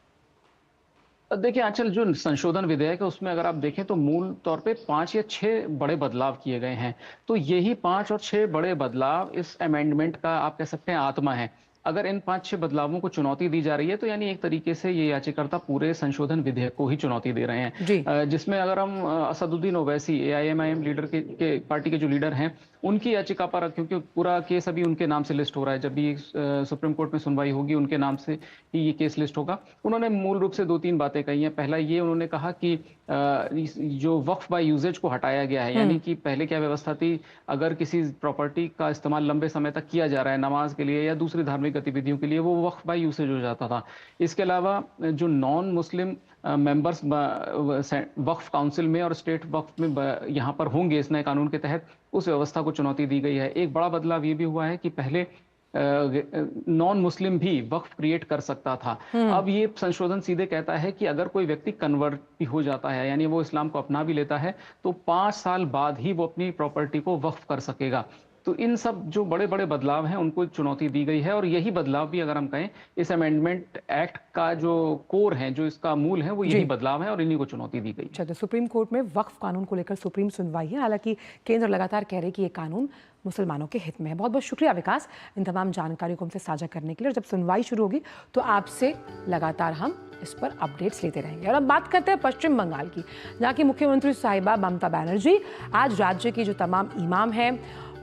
देखिए आंचल, जो संशोधन विधेयक है उसमें अगर आप देखें तो मूल तौर पे 5 या 6 बड़े बदलाव किए गए हैं। तो यही 5 और 6 बड़े बदलाव इस अमेंडमेंट का आप कह सकते हैं आत्मा है। अगर इन 5-6 बदलावों को चुनौती दी जा रही है, तो यानी एक तरीके से ये याचिकाकर्ता पूरे संशोधन विधेयक को ही चुनौती दे रहे हैं। जिसमें अगर हम असदुद्दीन ओवैसी, AIMIM लीडर के पार्टी के जो लीडर हैं, उनकी याचिका पर, क्योंकि पूरा केस अभी उनके नाम से लिस्ट हो रहा है, जब भी सुप्रीम कोर्ट में सुनवाई होगी उनके नाम से ही ये केस लिस्ट होगा। उन्होंने मूल रूप से 2-3 बातें कही हैं। पहला ये उन्होंने कहा कि जो वक्फ बाय यूजेज को हटाया गया है, यानी कि पहले क्या व्यवस्था थी, अगर किसी प्रॉपर्टी का इस्तेमाल लंबे समय तक किया जा रहा है नमाज के लिए या दूसरी धार्मिक गतिविधियों के लिए, वो वक्फ बाय यूसेज हो जाता था। इसके अलावा जो नॉन मुस्लिम मेंबर्स वक्फ काउंसिल में और स्टेट वक्फ में यहाँ पर होंगे इस नए कानून के तहत, उस व्यवस्था को चुनौती दी गई है। एक बड़ा बदलाव ये भी हुआ है कि पहले नॉन मुस्लिम भी वक्फ क्रिएट कर सकता था। अब ये संशोधन सीधे कहता है कि अगर कोई व्यक्ति कन्वर्ट भी हो जाता है, यानी वो इस्लाम को अपना भी लेता है, तो 5 साल बाद ही वो अपनी प्रॉपर्टी को वक्फ कर सकेगा। तो इन सब जो बड़े बड़े बदलाव हैं उनको चुनौती दी गई है, और यही बदलाव भी अगर हम कहें इस अमेंडमेंट एक्ट का जो कोर है, जो इसका मूल है, वो यही बदलाव है और इन्हीं को चुनौती दी गई। अच्छा, तो सुप्रीम कोर्ट में वक्फ कानून को लेकर सुप्रीम सुनवाई है। हालांकि केंद्र लगातार कह रहे हैं कि ये कानून मुसलमानों के हित में है। बहुत बहुत शुक्रिया विकास इन तमाम जानकारी को हमसे साझा करने के लिए। और जब सुनवाई शुरू होगी तो आपसे लगातार हम इस पर अपडेट्स लेते रहेंगे। और अब बात करते हैं पश्चिम बंगाल की, जहाँ की मुख्यमंत्री साहिबा ममता बनर्जी आज राज्य की जो तमाम इमाम हैं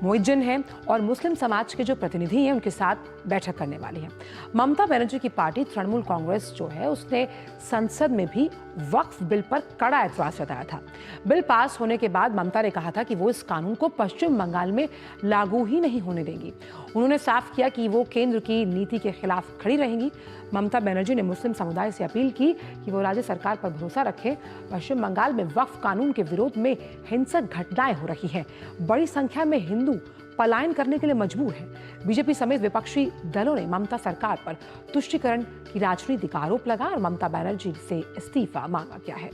मोइज्जन हैं और मुस्लिम समाज के जो प्रतिनिधि हैं उनके साथ बैठक करने वाली है। ममता बनर्जी की पार्टी तृणमूल कांग्रेस जो है उसने संसद में भी वक्फ बिल पर कड़ा एतराज जताया था। बिल पास होने के बाद ममता ने कहा था कि वो इस कानून को पश्चिम बंगाल में लागू ही नहीं होने देंगी। उन्होंने साफ किया कि वो केंद्र की नीति के खिलाफ खड़ी रहेंगी। ममता बनर्जी ने मुस्लिम समुदाय से अपील की कि वो राज्य सरकार पर भरोसा रखें। पश्चिम बंगाल में वक्फ कानून के विरोध में हिंसक घटनाएं हो रही हैं। बड़ी संख्या में हिंदू पलायन करने के लिए मजबूर हैं। बीजेपी समेत विपक्षी दलों ने ममता सरकार पर तुष्टीकरण की राजनीति का आरोप लगाया और ममता बनर्जी से इस्तीफा मांगा गया है।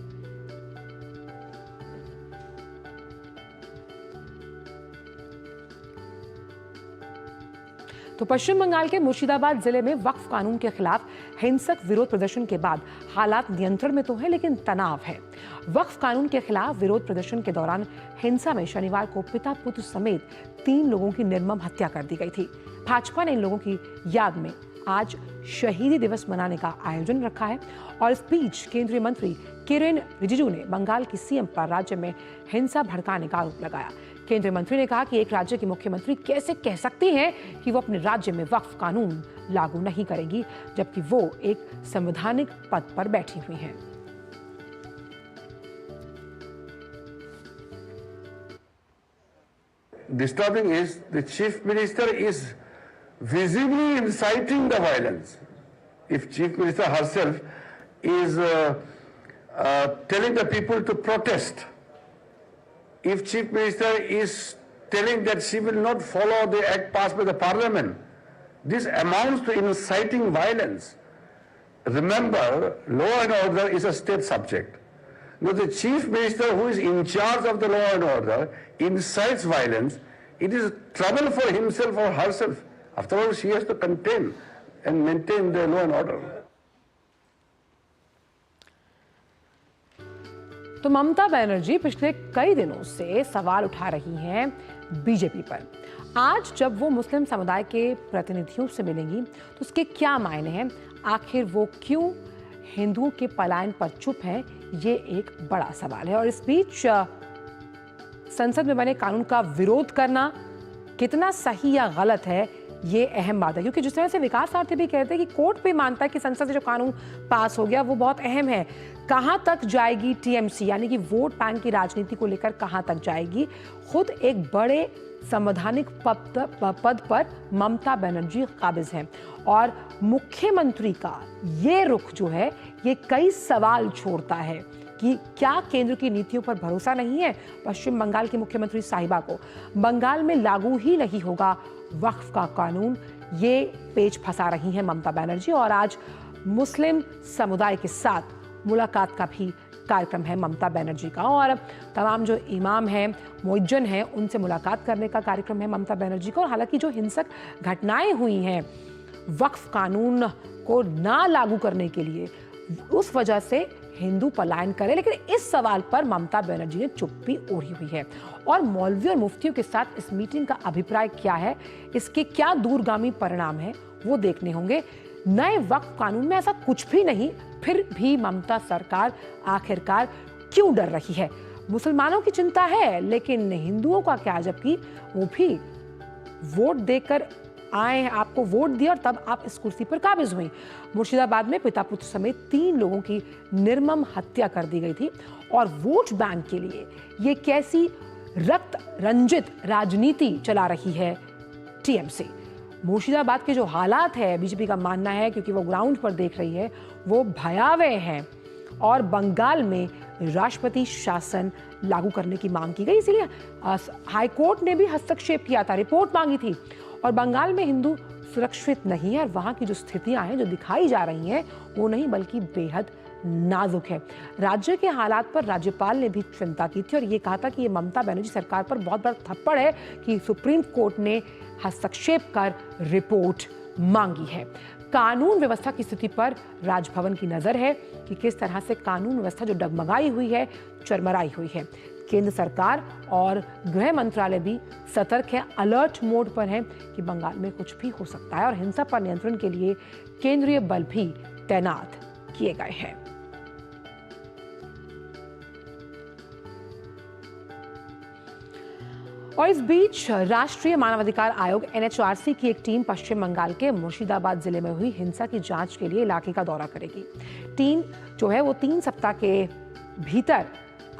तो पश्चिम बंगाल के मुर्शिदाबाद जिले में वक्फ कानून के खिलाफ हिंसक विरोध प्रदर्शन के बाद हालात नियंत्रण में तो है लेकिन तनाव है। वक्फ कानून के खिलाफ विरोध प्रदर्शन के दौरान हिंसा में शनिवार को पिता पुत्र समेत 3 लोगों की निर्मम हत्या कर दी गई थी। भाजपा ने इन लोगों की याद में आज शहीदी दिवस मनाने का आयोजन रखा है और इस बीच केंद्रीय मंत्री किरेन रिजिजू ने बंगाल की सीएम पर राज्य में हिंसा भड़काने का आरोप लगाया। केंद्रीय मंत्री ने कहा कि एक राज्य की मुख्यमंत्री कैसे कह सकती हैं कि वो अपने राज्य में वक्फ कानून लागू नहीं करेगी जबकि वो एक संवैधानिक पद पर बैठी हुई हैं। Disturbing is the chief minister is visibly inciting the violence. If chief minister herself is telling the people to protest, if chief minister is telling that she will not follow the act passed by the parliament, this amounts to inciting violence. Remember, law and order is a state subject. Now the chief minister who is in charge of the law and order incites violence, it is trouble for himself or herself. After all, she has to contain and maintain the law and order. तो ममता बनर्जी पिछले कई दिनों से सवाल उठा रही हैं BJP पर। आज जब वो मुस्लिम समुदाय के प्रतिनिधियों से मिलेंगी तो उसके क्या मायने हैं, आखिर वो क्यों हिंदुओं के पलायन पर चुप हैं, ये एक बड़ा सवाल है। और इस बीच संसद में बने कानून का विरोध करना कितना सही या गलत है, ये अहम बात है। क्योंकि जिस तरह से विकास आरती भी कहते हैं कि कोर्ट भी मानता है कि संसद से जो कानून पास हो गया वो बहुत अहम है। कहां तक जाएगी टीएमसी, यानी कि वोट बैंक की राजनीति को लेकर कहां तक जाएगी, खुद एक बड़े संवैधानिक पद पर ममता बनर्जी काबिज हैं। और मुख्यमंत्री का ये रुख जो है ये कई सवाल छोड़ता है कि क्या केंद्र की नीतियों पर भरोसा नहीं है पश्चिम बंगाल की मुख्यमंत्री साहिबा को। बंगाल में लागू ही नहीं होगा वक्फ का कानून, ये पेच फंसा रही हैं ममता बनर्जी। और आज मुस्लिम समुदाय के साथ मुलाकात का भी कार्यक्रम है ममता बनर्जी का, और तमाम जो इमाम हैं, मुइज्जन हैं, उनसे मुलाकात करने का कार्यक्रम है ममता बनर्जी का। और हालांकि जो हिंसक घटनाएं हुई हैं वक्फ कानून को ना लागू करने के लिए, उस वजह से हिंदू पलायन करें, लेकिन इस सवाल पर ममता बनर्जी ने चुप्पी ओढ़ी हुई है। और मौलवी और मुफ्तियों के साथ इस मीटिंग का अभिप्राय क्या है, इसके क्या दूरगामी परिणाम है, वो देखने होंगे। नए वक्फ कानून में ऐसा कुछ भी नहीं, फिर भी ममता सरकार आखिरकार क्यों डर रही है। मुसलमानों की चिंता है लेकिन हिंदुओं का क्या, जबकि वो भी वोट देकर आए, आपको वोट दिया और तब आप इस कुर्सी पर काबिज हुई। मुर्शिदाबाद में पिता पुत्र समेत 3 लोगों की निर्मम हत्या कर दी गई थी। और वोट बैंक के लिए ये कैसी रक्त रंजित राजनीति चला रही है टीएमसी। मुर्शिदाबाद के जो हालात है, बीजेपी का मानना है क्योंकि वो ग्राउंड पर देख रही है, वो भयावह हैं। और बंगाल में राष्ट्रपति शासन लागू करने की मांग की गई, इसीलिए हाईकोर्ट ने भी हस्तक्षेप किया था, रिपोर्ट मांगी थी। और बंगाल में हिंदू सुरक्षित नहीं है और वहाँ की जो स्थितियां हैं जो दिखाई जा रही हैं वो नहीं बल्कि बेहद नाजुक है। राज्य के हालात पर राज्यपाल ने भी चिंता की थी और ये कहा था कि ये ममता बनर्जी सरकार पर बहुत बड़ा थप्पड़ है कि सुप्रीम कोर्ट ने हस्तक्षेप कर रिपोर्ट मांगी है। कानून व्यवस्था की स्थिति पर राजभवन की नजर है कि किस तरह से कानून व्यवस्था जो डगमगाई हुई है, चरमराई हुई है। केंद्र सरकार और गृह मंत्रालय भी सतर्क है, अलर्ट मोड पर है कि बंगाल में कुछ भी हो सकता है और हिंसा पर नियंत्रण के लिए केंद्रीय बल भी तैनात किए गए हैं। और इस बीच राष्ट्रीय मानवाधिकार आयोग NHRC की एक टीम पश्चिम बंगाल के मुर्शिदाबाद जिले में हुई हिंसा की जांच के लिए इलाके का दौरा करेगी। टीम जो है वो 3 सप्ताह के भीतर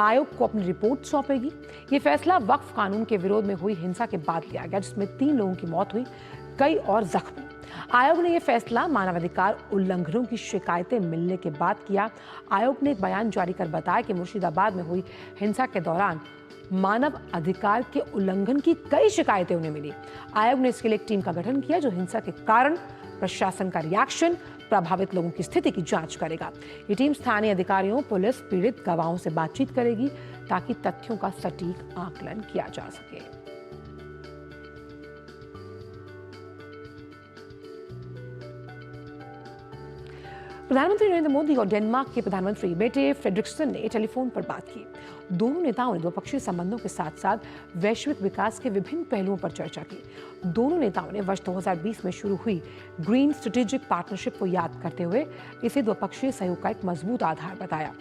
आयोग को अपनी रिपोर्ट सौंपेगी। ये फैसला वक्फ कानून के विरोध में हुई हिंसा के बाद लिया गया, जिसमें 3 लोगों की मौत हुई, कई और जख्मी। आयोग ने यह फैसला मानवाधिकार उल्लंघनों की शिकायतें मिलने के बाद किया। आयोग ने एक बयान जारी कर बताया कि मुर्शिदाबाद में हुई हिंसा के दौरान मानव अधिकार के उल्लंघन की कई शिकायतें उन्हें मिली। आयोग ने इसके लिए एक टीम का गठन किया जो हिंसा के कारण, प्रशासन का रिएक्शन, प्रभावित लोगों की स्थिति की जांच करेगा। ये टीम स्थानीय अधिकारियों, पुलिस, पीड़ित गवाहों से बातचीत करेगी ताकि तथ्यों का सटीक आकलन किया जा सके। प्रधानमंत्री नरेंद्र मोदी और डेनमार्क के प्रधानमंत्री मेटे फ्रेडरिक्सन ने टेलीफोन पर बात की। दोनों नेताओं ने द्विपक्षीय संबंधों के साथ साथ वैश्विक विकास के विभिन्न पहलुओं पर चर्चा की। दोनों नेताओं ने वर्ष 2020 में शुरू हुई ग्रीन स्ट्रेटेजिक पार्टनरशिप को याद करते हुए इसे द्विपक्षीय सहयोग का एक मजबूत आधार बताया।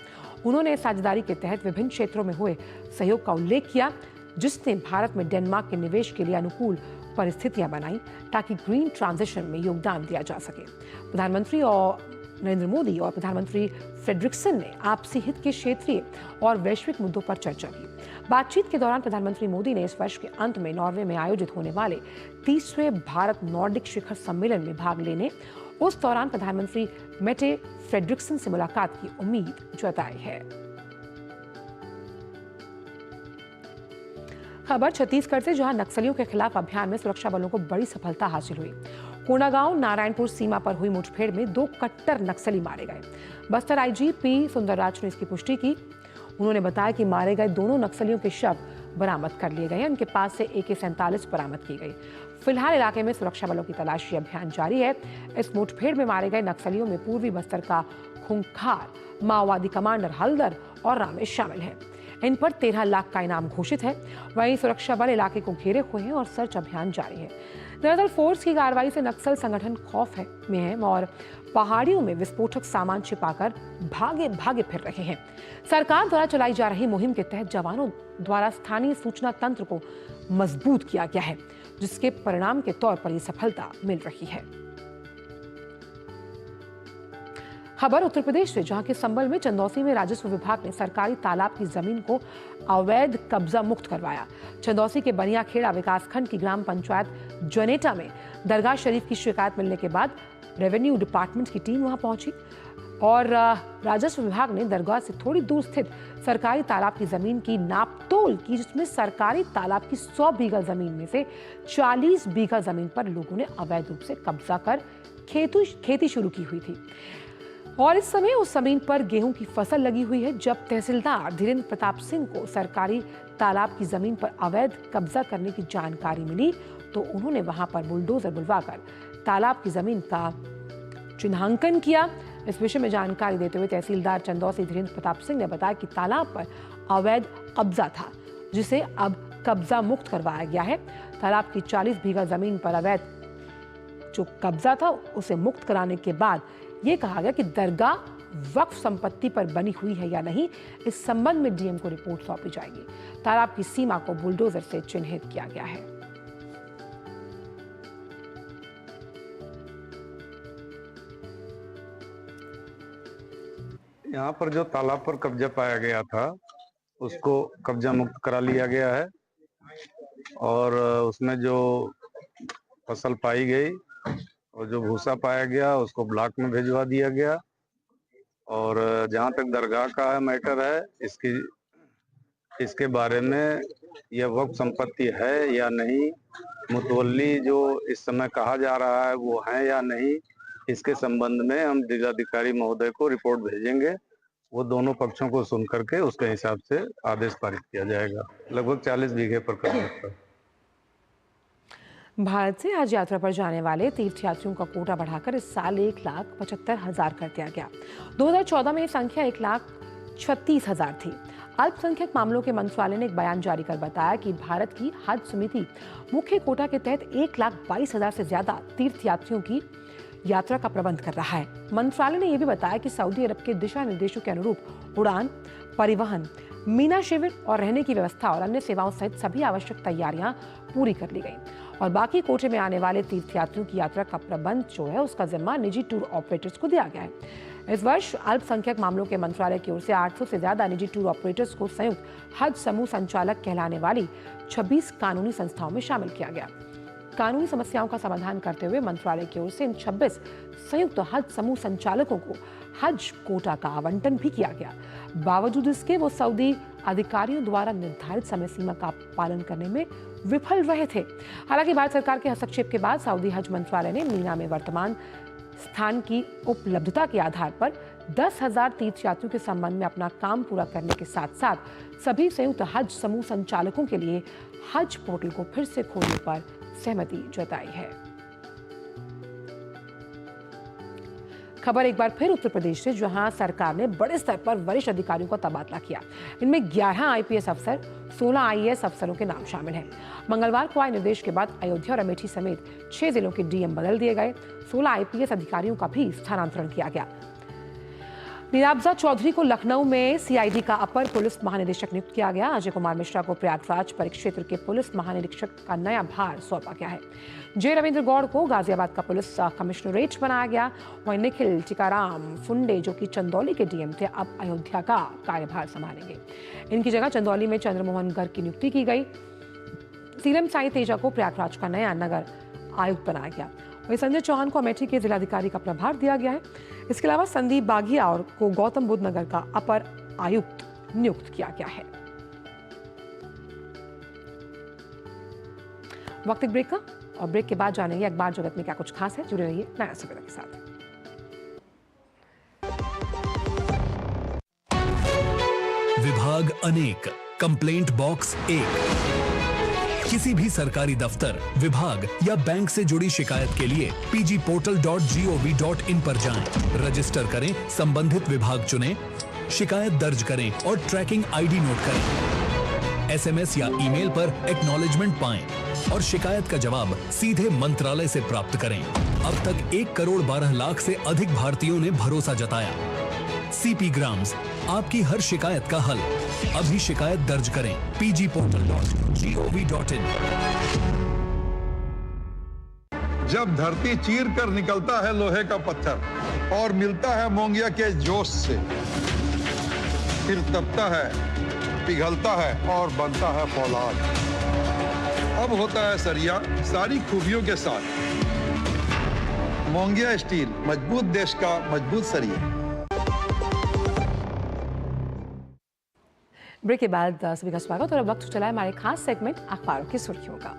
उन्होंने साझेदारी के तहत विभिन्न क्षेत्रों में हुए सहयोग का उल्लेख किया, जिसने भारत में डेनमार्क के निवेश के लिए अनुकूल परिस्थितियां बनाई ताकि ग्रीन ट्रांजिशन में योगदान दिया जा सके। प्रधानमंत्री और नरेंद्र मोदी और प्रधानमंत्री फ्रेडरिक्सन ने आपसी हित के क्षेत्रीय और वैश्विक मुद्दों पर चर्चा की। बातचीत के दौरान प्रधानमंत्री मोदी ने इस वर्ष के अंत में नॉर्वे में आयोजित होने वाले 30वें भारत नॉर्डिक शिखर सम्मेलन में भाग लेने, उस दौरान प्रधानमंत्री मेटे फ्रेडरिक्सन से मुलाकात की उम्मीद जताई है। खबर छत्तीसगढ़ से, जहां नक्सलियों के खिलाफ अभियान में सुरक्षा बलों को बड़ी सफलता हासिल हुई। कोंडागांव नारायणपुर सीमा पर हुई मुठभेड़ में 2 कट्टर नक्सली मारे गए। बस्तर आईजी पी सुंदरराज ने इसकी पुष्टि की। उन्होंने बताया कि मारे गए दोनों नक्सलियों के शव बरामद कर लिए गए हैं। उनके पास से AK-47 बरामद की गई। फिलहाल इलाके में सुरक्षा बलों की तलाशी अभियान जारी है। इस मुठभेड़ में मारे गए नक्सलियों में पूर्वी बस्तर का खूंखार माओवादी कमांडर हलदर और रामेश शामिल हैं। इन पर 13 लाख का इनाम घोषित है। वहीं सुरक्षा बल इलाके को घेरे हुए हैं और सर्च अभियान जारी है। दरअसल फोर्स की कार्रवाई से नक्सल संगठन खौफ में है और पहाड़ियों में विस्फोटक सामान छिपाकर भागे फिर रहे हैं। सरकार द्वारा चलाई जा रही मुहिम के तहत जवानों द्वारा स्थानीय सूचना तंत्र को मजबूत किया गया है, जिसके परिणाम के तौर पर यह सफलता मिल रही है। खबर उत्तर प्रदेश से, जहां के संबल में चंदौसी में राजस्व विभाग ने सरकारी तालाब की जमीन को अवैध कब्जा मुक्त करवाया। चंदौसी के बनियाखेड़ा विकासखंड की ग्राम पंचायत जनेटा में दरगाह शरीफ की शिकायत मिलने के बाद रेवेन्यू डिपार्टमेंट की टीम वहां पहुंची और राजस्व विभाग ने दरगाह से थोड़ी दूर स्थित सरकारी तालाब की जमीन की नापतोल की, जिसमें सरकारी तालाब की 100 बीघा जमीन में से 40 बीघा जमीन पर लोगों ने अवैध रूप से कब्जा कर खेती शुरू की हुई थी। और इस समय उस जमीन पर गेहूं की फसल लगी हुई है। जब तहसीलदार धीरेन्द्र प्रताप सिंह को सरकारी तालाब की जमीन पर अवैध कब्जा करने की जानकारी मिली तो उन्होंने वहां पर बुलडोजर बुलवाकर तालाब की जमीन का चिन्हांकन किया। इस विषय में जानकारी देते हुए तहसीलदार चंदौसी धीरेन्द्र प्रताप सिंह ने बताया कि तालाब पर अवैध कब्जा था, जिसे अब कब्जा मुक्त करवाया गया है। तालाब की 40 बीघा जमीन पर अवैध जो कब्जा था उसे मुक्त कराने के बाद ये कहा गया कि दरगाह वक्फ संपत्ति पर बनी हुई है या नहीं, इस संबंध में डीएम को रिपोर्ट सौंपी जाएगी। तालाब की सीमा को बुलडोजर से चिन्हित किया गया है। यहाँ पर जो तालाब पर कब्जा पाया गया था उसको कब्जा मुक्त करा लिया गया है और उसमें जो फसल पाई गई और जो भूसा पाया गया उसको ब्लॉक में भिजवा दिया गया। और जहाँ तक दरगाह का मैटर है, इसके बारे में यह वक्फ संपत्ति है या नहीं, मुतवल्ली जो इस समय कहा जा रहा है वो है या नहीं, इसके संबंध में हम जिलाधिकारी महोदय को रिपोर्ट भेजेंगे। वो दोनों पक्षों को सुन करके उसके हिसाब से आदेश पारित किया जाएगा। लगभग 40 बीघे पर कब्जा। भारत से आज यात्रा पर जाने वाले तीर्थयात्रियों का कोटा बढ़ाकर इस साल 1,75,000 कर दिया गया। 2014 में ये संख्या 1,36,000 थी। अल्पसंख्यक मामलों के मंत्रालय ने एक बयान जारी कर बताया कि भारत की हज समिति मुख्य कोटा के तहत 1,22,000 से ज्यादा तीर्थयात्रियों की यात्रा का प्रबंध कर रहा है। मंत्रालय ने यह भी बताया कि सऊदी अरब के दिशा निर्देशों के अनुरूप उड़ान, परिवहन, मीना शिविर और रहने की व्यवस्था और अन्य सेवाओं सहित सभी आवश्यक तैयारियां पूरी कर ली गई और बाकी कोटे में आने वाले तीर्थयात्रियों की यात्रा का प्रबंध जो है उसका जिम्मा निजी टूर ऑपरेटर्स को दिया गया है। इस वर्ष अल्पसंख्यक मामलों के मंत्रालय की ओर से 800 से ज्यादा निजी टूर ऑपरेटर्स को संयुक्त हज समूह संचालक कहलाने वाली 26 कानूनी संस्थाओं में शामिल किया गया। कानूनी समस्याओं का समाधान करते हुए मंत्रालय की ओर से इन 26 संयुक्त हज समूह संचालकों को हज कोटा का आवंटन भी किया गया। बावजूद इसके वो सऊदी अधिकारियों द्वारा निर्धारित समय सीमा का पालन करने में विफल रहे थे। हालांकि भारत सरकार के हस्तक्षेप के बाद सऊदी हज मंत्रालय ने मीना में वर्तमान स्थान की उपलब्धता के आधार पर 10,000 तीर्थयात्रियों के संबंध में अपना काम पूरा करने के साथ साथ सभी संयुक्त हज समूह संचालकों के लिए हज पोर्टल को फिर से खोलने पर सहमति जताई है। खबर एक बार फिर उत्तर प्रदेश से, जहां सरकार ने बड़े स्तर पर वरिष्ठ अधिकारियों का तबादला किया। इनमें 11 आईपीएस अफसर, 16 आईएएस अफसरों के नाम शामिल हैं। मंगलवार को आए निर्देश के बाद अयोध्या और अमेठी समेत 6 जिलों के डीएम बदल दिए गए। 16 आईपीएस अधिकारियों का भी स्थानांतरण किया गया। नीलाब्जा चौधरी को लखनऊ में सीआईडी का अपर पुलिस महानिदेशक नियुक्त किया गया। अजय कुमार मिश्रा को प्रयागराज परिक्षेत्र के पुलिस महानिरीक्षक का नया भार सौंपा गया है। जे रविंद्र गौड़ को गाजियाबाद का पुलिस कमिश्नरेट बनाया गया। वहीं निखिल टिकाराम फुंडे, जो कि चंदौली के डीएम थे, अब अयोध्या का कार्यभार संभालेंगे। इनकी जगह चंदौली में चंद्रमोहन गर्ग की नियुक्ति की गई। सीरम साई तेजा को प्रयागराज का नया नगर आयुक्त बनाया गया। वहीं संजय चौहान को अमेठी के जिलाधिकारी का प्रभार दिया गया है। इसके अलावा संदीप बाघिया और को गौतम बुद्ध नगर का अपर आयुक्त नियुक्त किया गया है। वक्त एक ब्रेक का, और ब्रेक के बाद जानेंगे अखबार जगत में क्या कुछ खास है। जुड़े रहिए नया सवेरा के साथ। विभाग अनेक, कंप्लेंट बॉक्स 1। किसी भी सरकारी दफ्तर, विभाग या बैंक से जुड़ी शिकायत के लिए pgportal.gov.in पर जाएं, रजिस्टर करें, संबंधित विभाग चुनें, शिकायत दर्ज करें और ट्रैकिंग आईडी नोट करें। एसएमएस या ईमेल पर एक्नॉलेजमेंट पाएं और शिकायत का जवाब सीधे मंत्रालय से प्राप्त करें। अब तक 1 करोड़ 12 लाख से अधिक भारतीयों ने भरोसा जताया। सीपी ग्राम्स, आपकी हर शिकायत का हल। अभी शिकायत दर्ज करें pgportal.gov.in। जब धरती चीर कर निकलता है लोहे का पत्थर और मिलता है मोंगिया के जोश से, फिर तपता है, पिघलता है और बनता है फौलाद। अब होता है सरिया सारी खूबियों के साथ। मोंगिया स्टील, मजबूत देश का मजबूत सरिया। ब्रेक के बाद सभी का स्वागत और अब वक्त चला है हमारे खास सेगमेंट अखबारों की सुर्खियों का।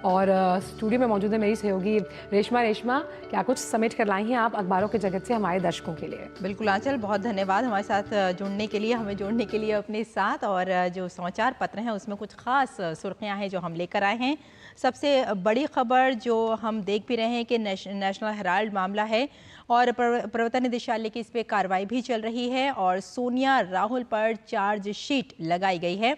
और स्टूडियो में मौजूद है मेरी सहयोगी रेशमा। क्या कुछ समेट कर लाई हैं आप अखबारों के जगत से हमारे दर्शकों के लिए? बिल्कुल आंचल, बहुत धन्यवाद हमारे साथ जुड़ने के लिए, हमें जोड़ने के लिए अपने साथ। और जो समाचार पत्र हैं उसमें कुछ खास सुर्खियां हैं जो हम लेकर आए हैं। सबसे बड़ी खबर जो हम देख भी रहे हैं कि नेशनल हेराल्ड मामला है और प्रवर्तन निदेशालय की इस पर कार्रवाई भी चल रही है और सोनिया राहुल पर चार्जशीट लगाई गई है।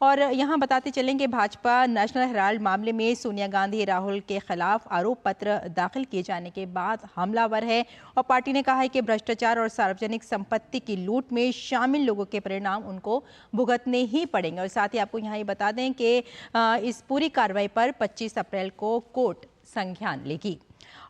और यहाँ बताते चलेंगे, भाजपा नेशनल हेराल्ड मामले में सोनिया गांधी राहुल के खिलाफ आरोप पत्र दाखिल किए जाने के बाद हमलावर है और पार्टी ने कहा है कि भ्रष्टाचार और सार्वजनिक संपत्ति की लूट में शामिल लोगों के परिणाम उनको भुगतने ही पड़ेंगे। और साथ ही आपको यहाँ ये बता दें कि इस पूरी कार्रवाई पर 25 अप्रैल को कोर्ट संज्ञान लेगी।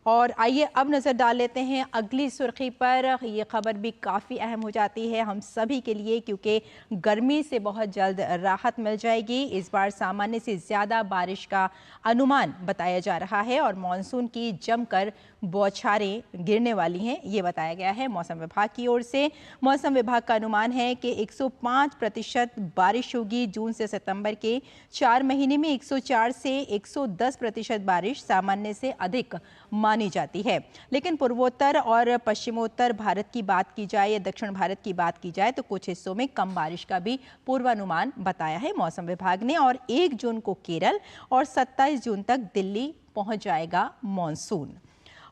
और आइए अब नज़र डाल लेते हैं अगली सुर्खी पर। ये खबर भी काफ़ी अहम हो जाती है हम सभी के लिए, क्योंकि गर्मी से बहुत जल्द राहत मिल जाएगी। इस बार सामान्य से ज़्यादा बारिश का अनुमान बताया जा रहा है और मानसून की जमकर बौछारें गिरने वाली हैं, ये बताया गया है मौसम विभाग की ओर से। मौसम विभाग का अनुमान है कि 105% बारिश होगी। जून से सितंबर के 4 महीने में 104 से 110% बारिश सामान्य से अधिक मानी जाती है। लेकिन पूर्वोत्तर और पश्चिमोत्तर भारत की बात की जाए या दक्षिण भारत की बात की जाए तो कुछ हिस्सों में कम बारिश का भी पूर्वानुमान बताया है मौसम विभाग ने। और 1 जून को केरल और 27 जून तक दिल्ली पहुंच जाएगा मॉनसून।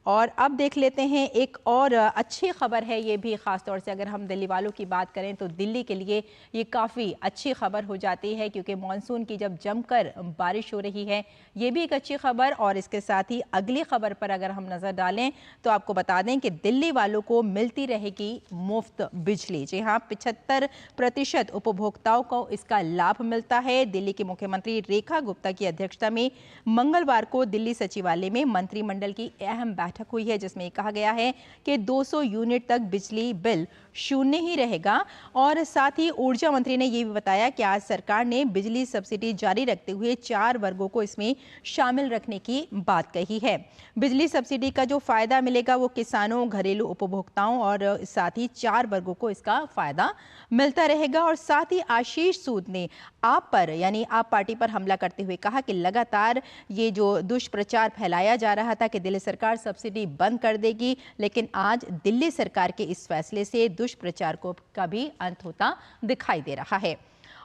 और अब देख लेते हैं एक और अच्छी खबर है, ये भी ख़ास तौर से अगर हम दिल्ली वालों की बात करें तो दिल्ली के लिए ये काफ़ी अच्छी खबर हो जाती है, क्योंकि मॉनसून की जब जमकर बारिश हो रही है, ये भी एक अच्छी खबर। और इसके साथ ही अगली खबर पर अगर हम नज़र डालें तो आपको बता दें कि दिल्ली वालों को मिलती रहेगी मुफ्त बिजली। जी हाँ, 75% उपभोक्ताओं को इसका लाभ मिलता है। दिल्ली की मुख्यमंत्री रेखा गुप्ता की अध्यक्षता में मंगलवार को दिल्ली सचिवालय में मंत्रिमंडल की अहम बैठक हुई है, जिसमें कहा गया है कि 200 यूनिट तक बिजली बिल शून्य ही रहेगा। और साथ ही ऊर्जा मंत्री ने यह भी बताया कि आज सरकार ने बिजली सब्सिडी जारी रखते हुए 4 वर्गों को इसमें शामिल रखने की बात कही है। बिजली सब्सिडी का जो फायदा मिलेगा वो किसानों, घरेलू उपभोक्ताओं और साथ ही 4 वर्गों को इसका फायदा मिलता रहेगा। और साथ ही आशीष सूद ने आप पर यानी आप पार्टी पर हमला करते हुए कहा कि लगातार ये जो दुष्प्रचार फैलाया जा रहा था कि दिल्ली सरकार सब्सिडी बंद कर देगी, लेकिन आज दिल्ली सरकार के इस फैसले से दुष्प्रचार का भी अंत होता दिखाई दे रहा है।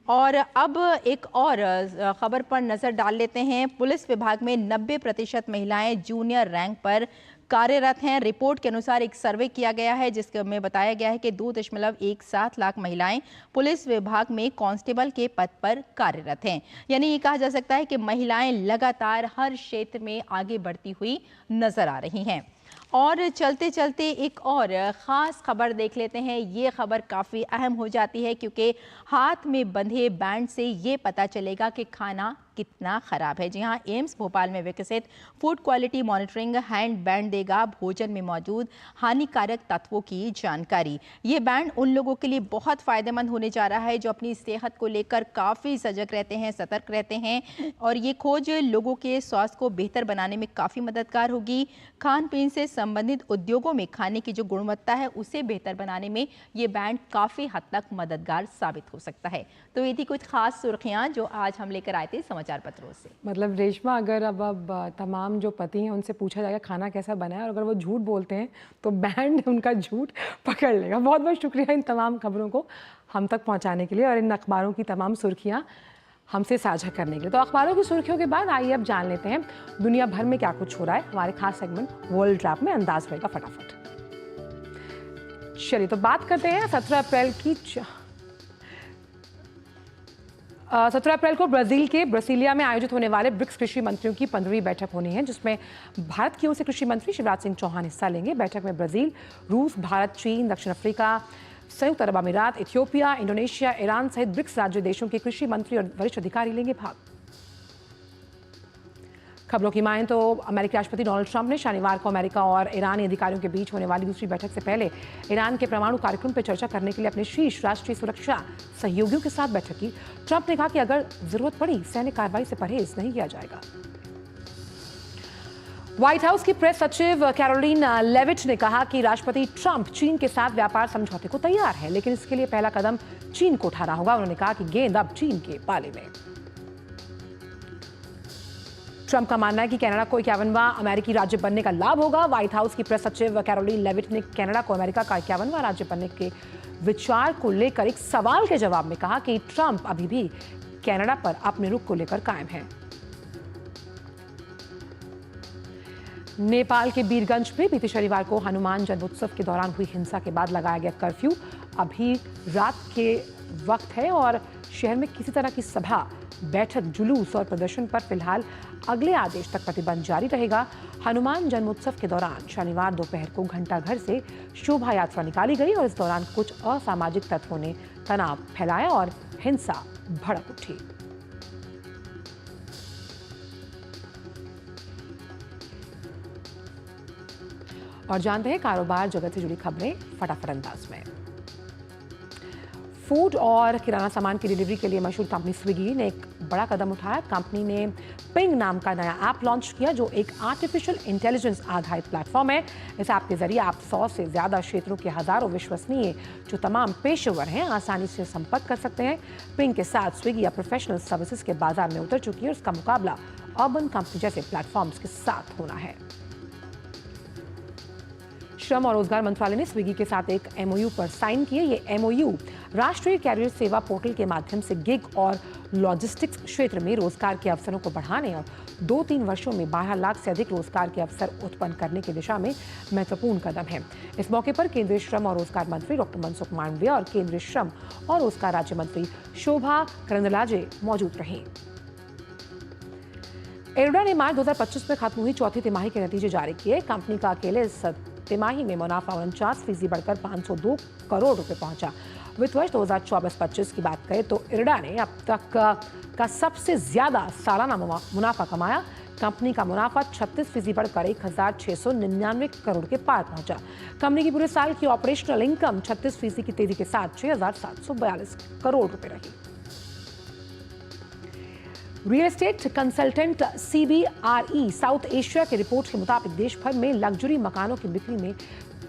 और अब एक और खबर पर नजर डाल लेते हैं। पुलिस विभाग में 90% महिलाएं जूनियर रैंक पर कार्यरत हैं। रिपोर्ट के अनुसार एक सर्वे किया गया है जिसमें बताया गया है कि 2.17 लाख महिलाएं पुलिस विभाग में कांस्टेबल के पद पर कार्यरत हैं। यानी ये कहा जा सकता है कि महिलाएं लगातार हर क्षेत्र में आगे बढ़ती हुई नजर आ रही हैं। और चलते चलते एक और ख़ास खबर देख लेते हैं। ये खबर काफ़ी अहम हो जाती है क्योंकि हाथ में बंधे बैंड से ये पता चलेगा कि खाना कितना ख़राब है। जी हाँ, एम्स भोपाल में विकसित food quality monitoring hand band देगा भोजन में मौजूद हानिकारक तत्वों की जानकारी। ये बैंड उन लोगों के लिए बहुत फ़ायदेमंद होने जा रहा है जो अपनी सेहत को लेकर काफ़ी सजग रहते हैं, सतर्क रहते हैं। और ये खोज लोगों के स्वास्थ्य को बेहतर बनाने में काफ़ी मददगार होगी। खान पीन से संबंधित उद्योगों में खाने की जो गुणवत्ता है उसे बेहतर बनाने में ये बैंड काफ़ी हद तक मददगार साबित हो सकता है। तो ये थी कुछ खास सुर्खियाँ जो आज हम लेकर आए थे समाचार पत्रों से। मतलब रेशमा, अगर अब तमाम जो पति हैं उनसे पूछा जाएगा खाना कैसा बना है और अगर वो झूठ बोलते हैं तो बैंड उनका झूठ पकड़ लेगा। बहुत बहुत शुक्रिया इन तमाम खबरों को हम तक पहुंचाने के लिए और इन अखबारों की तमाम सुर्खियां हमसे साझा करने के लिए। तो अखबारों की सुर्खियों के बाद आइए अब जान लेते हैं दुनिया भर में क्या कुछ हो रहा है। हमारे खास सेगमेंट वर्ल्ड रैप में अंदाज होगा फटाफट। चलिए तो बात करते हैं 17 अप्रैल को ब्राजील के ब्रासिलिया में आयोजित होने वाले ब्रिक्स कृषि मंत्रियों की 15वीं बैठक होनी है, जिसमें भारत की ओर से कृषि मंत्री शिवराज सिंह चौहान हिस्सा लेंगे। बैठक में ब्राजील, रूस, भारत, चीन, दक्षिण अफ्रीका, संयुक्त अरब अमीरात, इथियोपिया, इंडोनेशिया, ईरान सहित ब्रिक्स राज्य देशों के कृषि मंत्री और वरिष्ठ अधिकारी लेंगे भाग। खबरों की मानें तो अमेरिकी राष्ट्रपति डोनाल्ड ट्रंप ने शनिवार को अमेरिका और ईरानी अधिकारियों के बीच होने वाली दूसरी बैठक से पहले ईरान के परमाणु कार्यक्रम पर चर्चा करने के लिए अपने शीर्ष राष्ट्रीय सुरक्षा सहयोगियों के साथ बैठक की। ट्रंप ने कहा कि अगर जरूरत पड़ी सैन्य कार्रवाई से परहेज नहीं किया जाएगा। व्हाइट हाउस की प्रेस सचिव कैरोलिन लेविट ने कहा कि राष्ट्रपति ट्रंप चीन के साथ व्यापार समझौते को तैयार है, लेकिन इसके लिए पहला कदम चीन को उठाना होगा। उन्होंने कहा कि गेंद अब चीन के पाले में। ट्रंप का मानना है कि कनाडा को 51वां अमेरिकी राज्य बनने का लाभ होगा। व्हाइट हाउस की प्रेस सचिव कैरोलिन लेविट ने कनाडा को अमेरिका का 51वां राज्य बनने के विचार को लेकर एक सवाल के जवाब में कहा कि ट्रंप अभी भी कनाडा पर अपने रुख को लेकर कायम है। नेपाल के बीरगंज में बीते शनिवार को हनुमान जन्मोत्सव के दौरान हुई हिंसा के बाद लगाया गया कर्फ्यू अभी रात के वक्त है और शहर में किसी तरह की सभा, बैठक, जुलूस और प्रदर्शन पर फिलहाल अगले आदेश तक प्रतिबंध जारी रहेगा। हनुमान जन्मोत्सव के दौरान शनिवार दोपहर को घंटाघर से शोभा यात्रा निकाली गई और इस दौरान कुछ असामाजिक तत्वों ने तनाव फैलाया और हिंसा भड़क उठी। और जानते हैं कारोबार जगत से जुड़ी खबरें फटाफट अंदाज में। फूड और किराना सामान की डिलीवरी के लिए मशहूर कंपनी स्विगी ने एक बड़ा कदम उठाया। कंपनी ने पिंग नाम का नया ऐप लॉन्च किया जो एक आर्टिफिशियल इंटेलिजेंस आधारित प्लेटफॉर्म है। इस ऐप के जरिए आप 100 से ज़्यादा क्षेत्रों के हज़ारों विश्वसनीय जो तमाम पेशेवर हैं आसानी से संपर्क कर सकते हैं। पिंग के साथ स्विगी या प्रोफेशनल सर्विसेज के बाजार में उतर चुकी है और इसका मुकाबला अर्बन कंपनी जैसे प्लेटफॉर्म्स के साथ होना है। श्रम और रोजगार मंत्रालय ने स्विगी के साथ एक एमओयू पर साइन किए। ये एमओयू राष्ट्रीय कैरियर सेवा पोर्टल के माध्यम से गिग और लॉजिस्टिक्स क्षेत्र में रोजगार के अवसरों को बढ़ाने और 2-3 वर्षों में 12 लाख से अधिक रोजगार के अवसर उत्पन्न करने की दिशा में महत्वपूर्ण कदम है। इस मौके पर केंद्रीय श्रम और रोजगार मंत्री डॉक्टर मनसुख मांडविया और केंद्रीय श्रम और रोजगार राज्य मंत्री शोभा करंदलाजे मौजूद रहीं। इरडा ने मार्च 2025 में खत्म हुई चौथी तिमाही के नतीजे जारी किए। कंपनी का अकेले इस तिमाही में मुनाफा 49% बढ़कर 502 करोड़ रुपए पहुंचा। वित्त वर्ष 2024-25 की बात करें तो इरडा ने अब तक का सबसे ज्यादा सालाना मुनाफा कमाया। कंपनी का मुनाफा 36% बढ़कर 1,699 करोड़ के पार पहुंचा। कंपनी की पूरे साल की ऑपरेशनल इनकम 36% की तेजी के साथ 6,742 करोड़ रुपए रही। Real estate consultant CBRE south Asia की रिपोर्ट के मुताबिक देश भर में लग्जरी मकानों की बिक्री में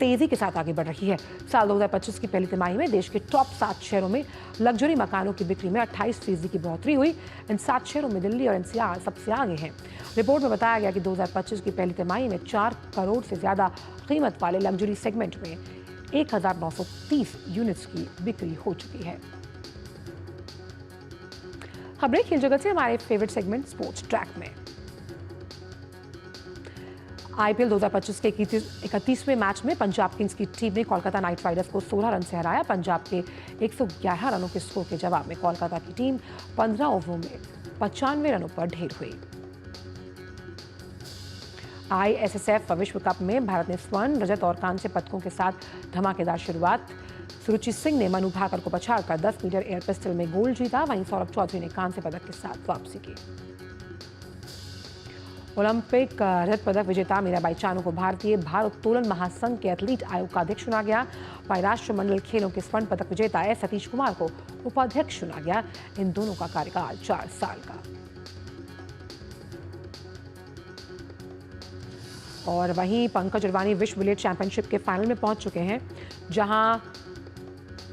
तेजी के साथ आगे बढ़ रही है। साल 2025 की पहली तिमाही में देश के टॉप 7 शहरों में लग्जरी मकानों की बिक्री में 28% की बढ़ोतरी हुई। इन 7 शहरों में दिल्ली और NCR सबसे आगे हैं। रिपोर्ट में बताया गया कि 2025 की पहली तिमाही में 4 करोड़ से ज्यादा कीमत वाले लग्जरी सेगमेंट में 1,930 यूनिट्स की बिक्री हो चुकी है। खबरें खेल जगत से हमारे फेवरेट सेगमेंट स्पोर्ट्स ट्रैक में। IPL 2025 के 31वें मैच में पंजाब किंग्स की टीम ने कोलकाता नाइट राइडर्स को 16 रन से हराया। पंजाब के 111 रनों के स्कोर के जवाब में कोलकाता की टीम 15 ओवरों में 95 रनों पर ढेर हुई। ISSF विश्व कप में भारत ने स्वर्ण, रजत और कांस्य पदकों के साथ धमाकेदार शुरुआत। सुरुचि सिंह ने मनु भाकर को पछाड़कर 10 मीटर एयर पिस्टल में गोल्ड जीता। वहीं सौरभ चौधरी ने कांस्य पदक के साथ वापसी की। ओलंपिक रजत पदक विजेता मीराबाई चानू को भारतीय भारोत्तोलन महासंघ के एथलीट आयोग का अध्यक्ष चुना गया। वहीं राष्ट्रमंडल खेलों के स्वर्ण पदक विजेता S सतीश कुमार को उपाध्यक्ष चुना गया। इन दोनों का कार्यकाल 4 साल का। और वहीं पंकज अडवाणी विश्व बिलियर्ड चैंपियनशिप के फाइनल में पहुंच चुके हैं, जहां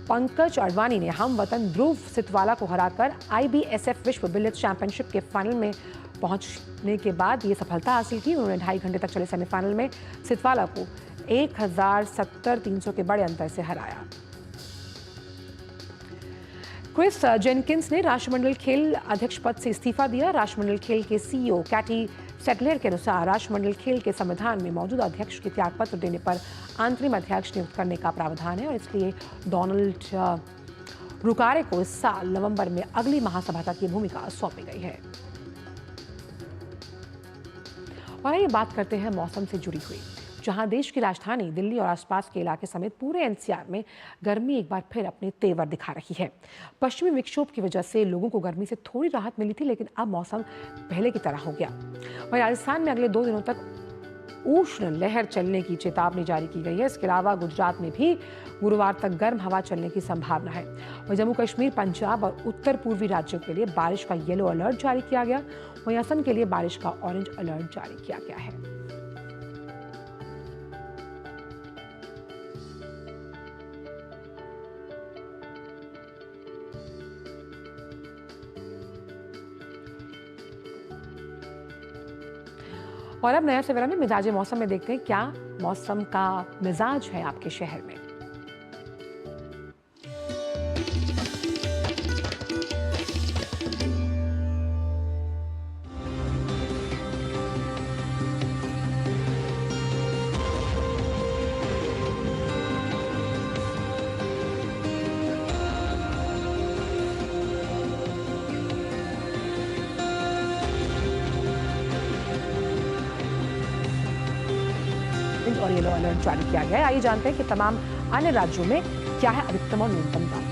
पंकज अडवाणी ने हम वतन ध्रुव सितवाला को हराकर IBSF विश्व बिलियर्ड चैंपियनशिप के फाइनल में पहुंचने के बाद ये सफलता हासिल की। उन्होंने 2.5 घंटे तक चले सेमीफाइनल में सितवाला को 1070-300 के बड़े अंतर से हराया। क्रिस जेनकिंस ने राष्ट्रमंडल खेल अध्यक्ष पद से इस्तीफा दिया। राष्ट्रमंडल खेल के CEO कैटी सेटलर के अनुसार राष्ट्रमंडल खेल के संविधान में मौजूदा अध्यक्ष के त्यागपत्र देने पर अंतरिम अध्यक्ष नियुक्त करने का प्रावधान है और इसलिए डोनाल्ड रुकारे को इस साल नवंबर में अगली महासभा तक की भूमिका सौंपी गई है। और ये बात करते हैं मौसम से जुड़ी हुई, जहां देश की राजधानी दिल्ली और आसपास के इलाके समेत पूरे NCR में गर्मी एक बार फिर अपने तेवर दिखा रही है। पश्चिमी विक्षोभ की वजह से लोगों को गर्मी से थोड़ी राहत मिली थी, लेकिन अब मौसम पहले की तरह हो गया। वहीं राजस्थान में अगले 2 दिनों तक उष्ण लहर चलने की चेतावनी जारी की गई है। इसके अलावा गुजरात में भी गुरुवार तक गर्म हवा चलने की संभावना है। वहीं जम्मू कश्मीर, पंजाब और उत्तर पूर्वी राज्यों के लिए बारिश का येलो अलर्ट जारी किया गया। वहीं असम के लिए बारिश का ऑरेंज अलर्ट जारी किया गया है। और अब नया सवेरा में मिजाज मौसम में देखते हैं क्या मौसम का मिजाज है आपके शहर में। और येलो अलर्ट जारी किया गया है। आइए जानते हैं कि तमाम अन्य राज्यों में क्या है अधिकतम और न्यूनतम तापमान।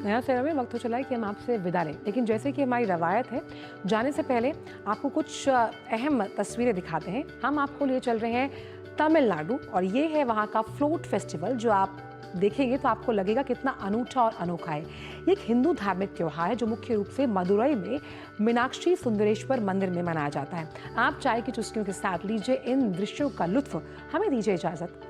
नया सेरा में वक्त हो चला है कि हम आपसे विदा लें, लेकिन जैसे कि हमारी रवायत है, जाने से पहले आपको कुछ अहम तस्वीरें दिखाते हैं। हम आपको लिए चल रहे हैं तमिलनाडु और ये है वहाँ का फ्लोट फेस्टिवल, जो आप देखेंगे तो आपको लगेगा कितना अनूठा और अनोखा है। ये एक हिंदू धार्मिक त्योहार है जो मुख्य रूप से मदुरई में मीनाक्षी सुंदरेश्वर मंदिर में मनाया जाता है। आप चाय की चुस्कियों के साथ लीजिए इन दृश्यों का लुत्फ। हमें दीजिए इजाजत।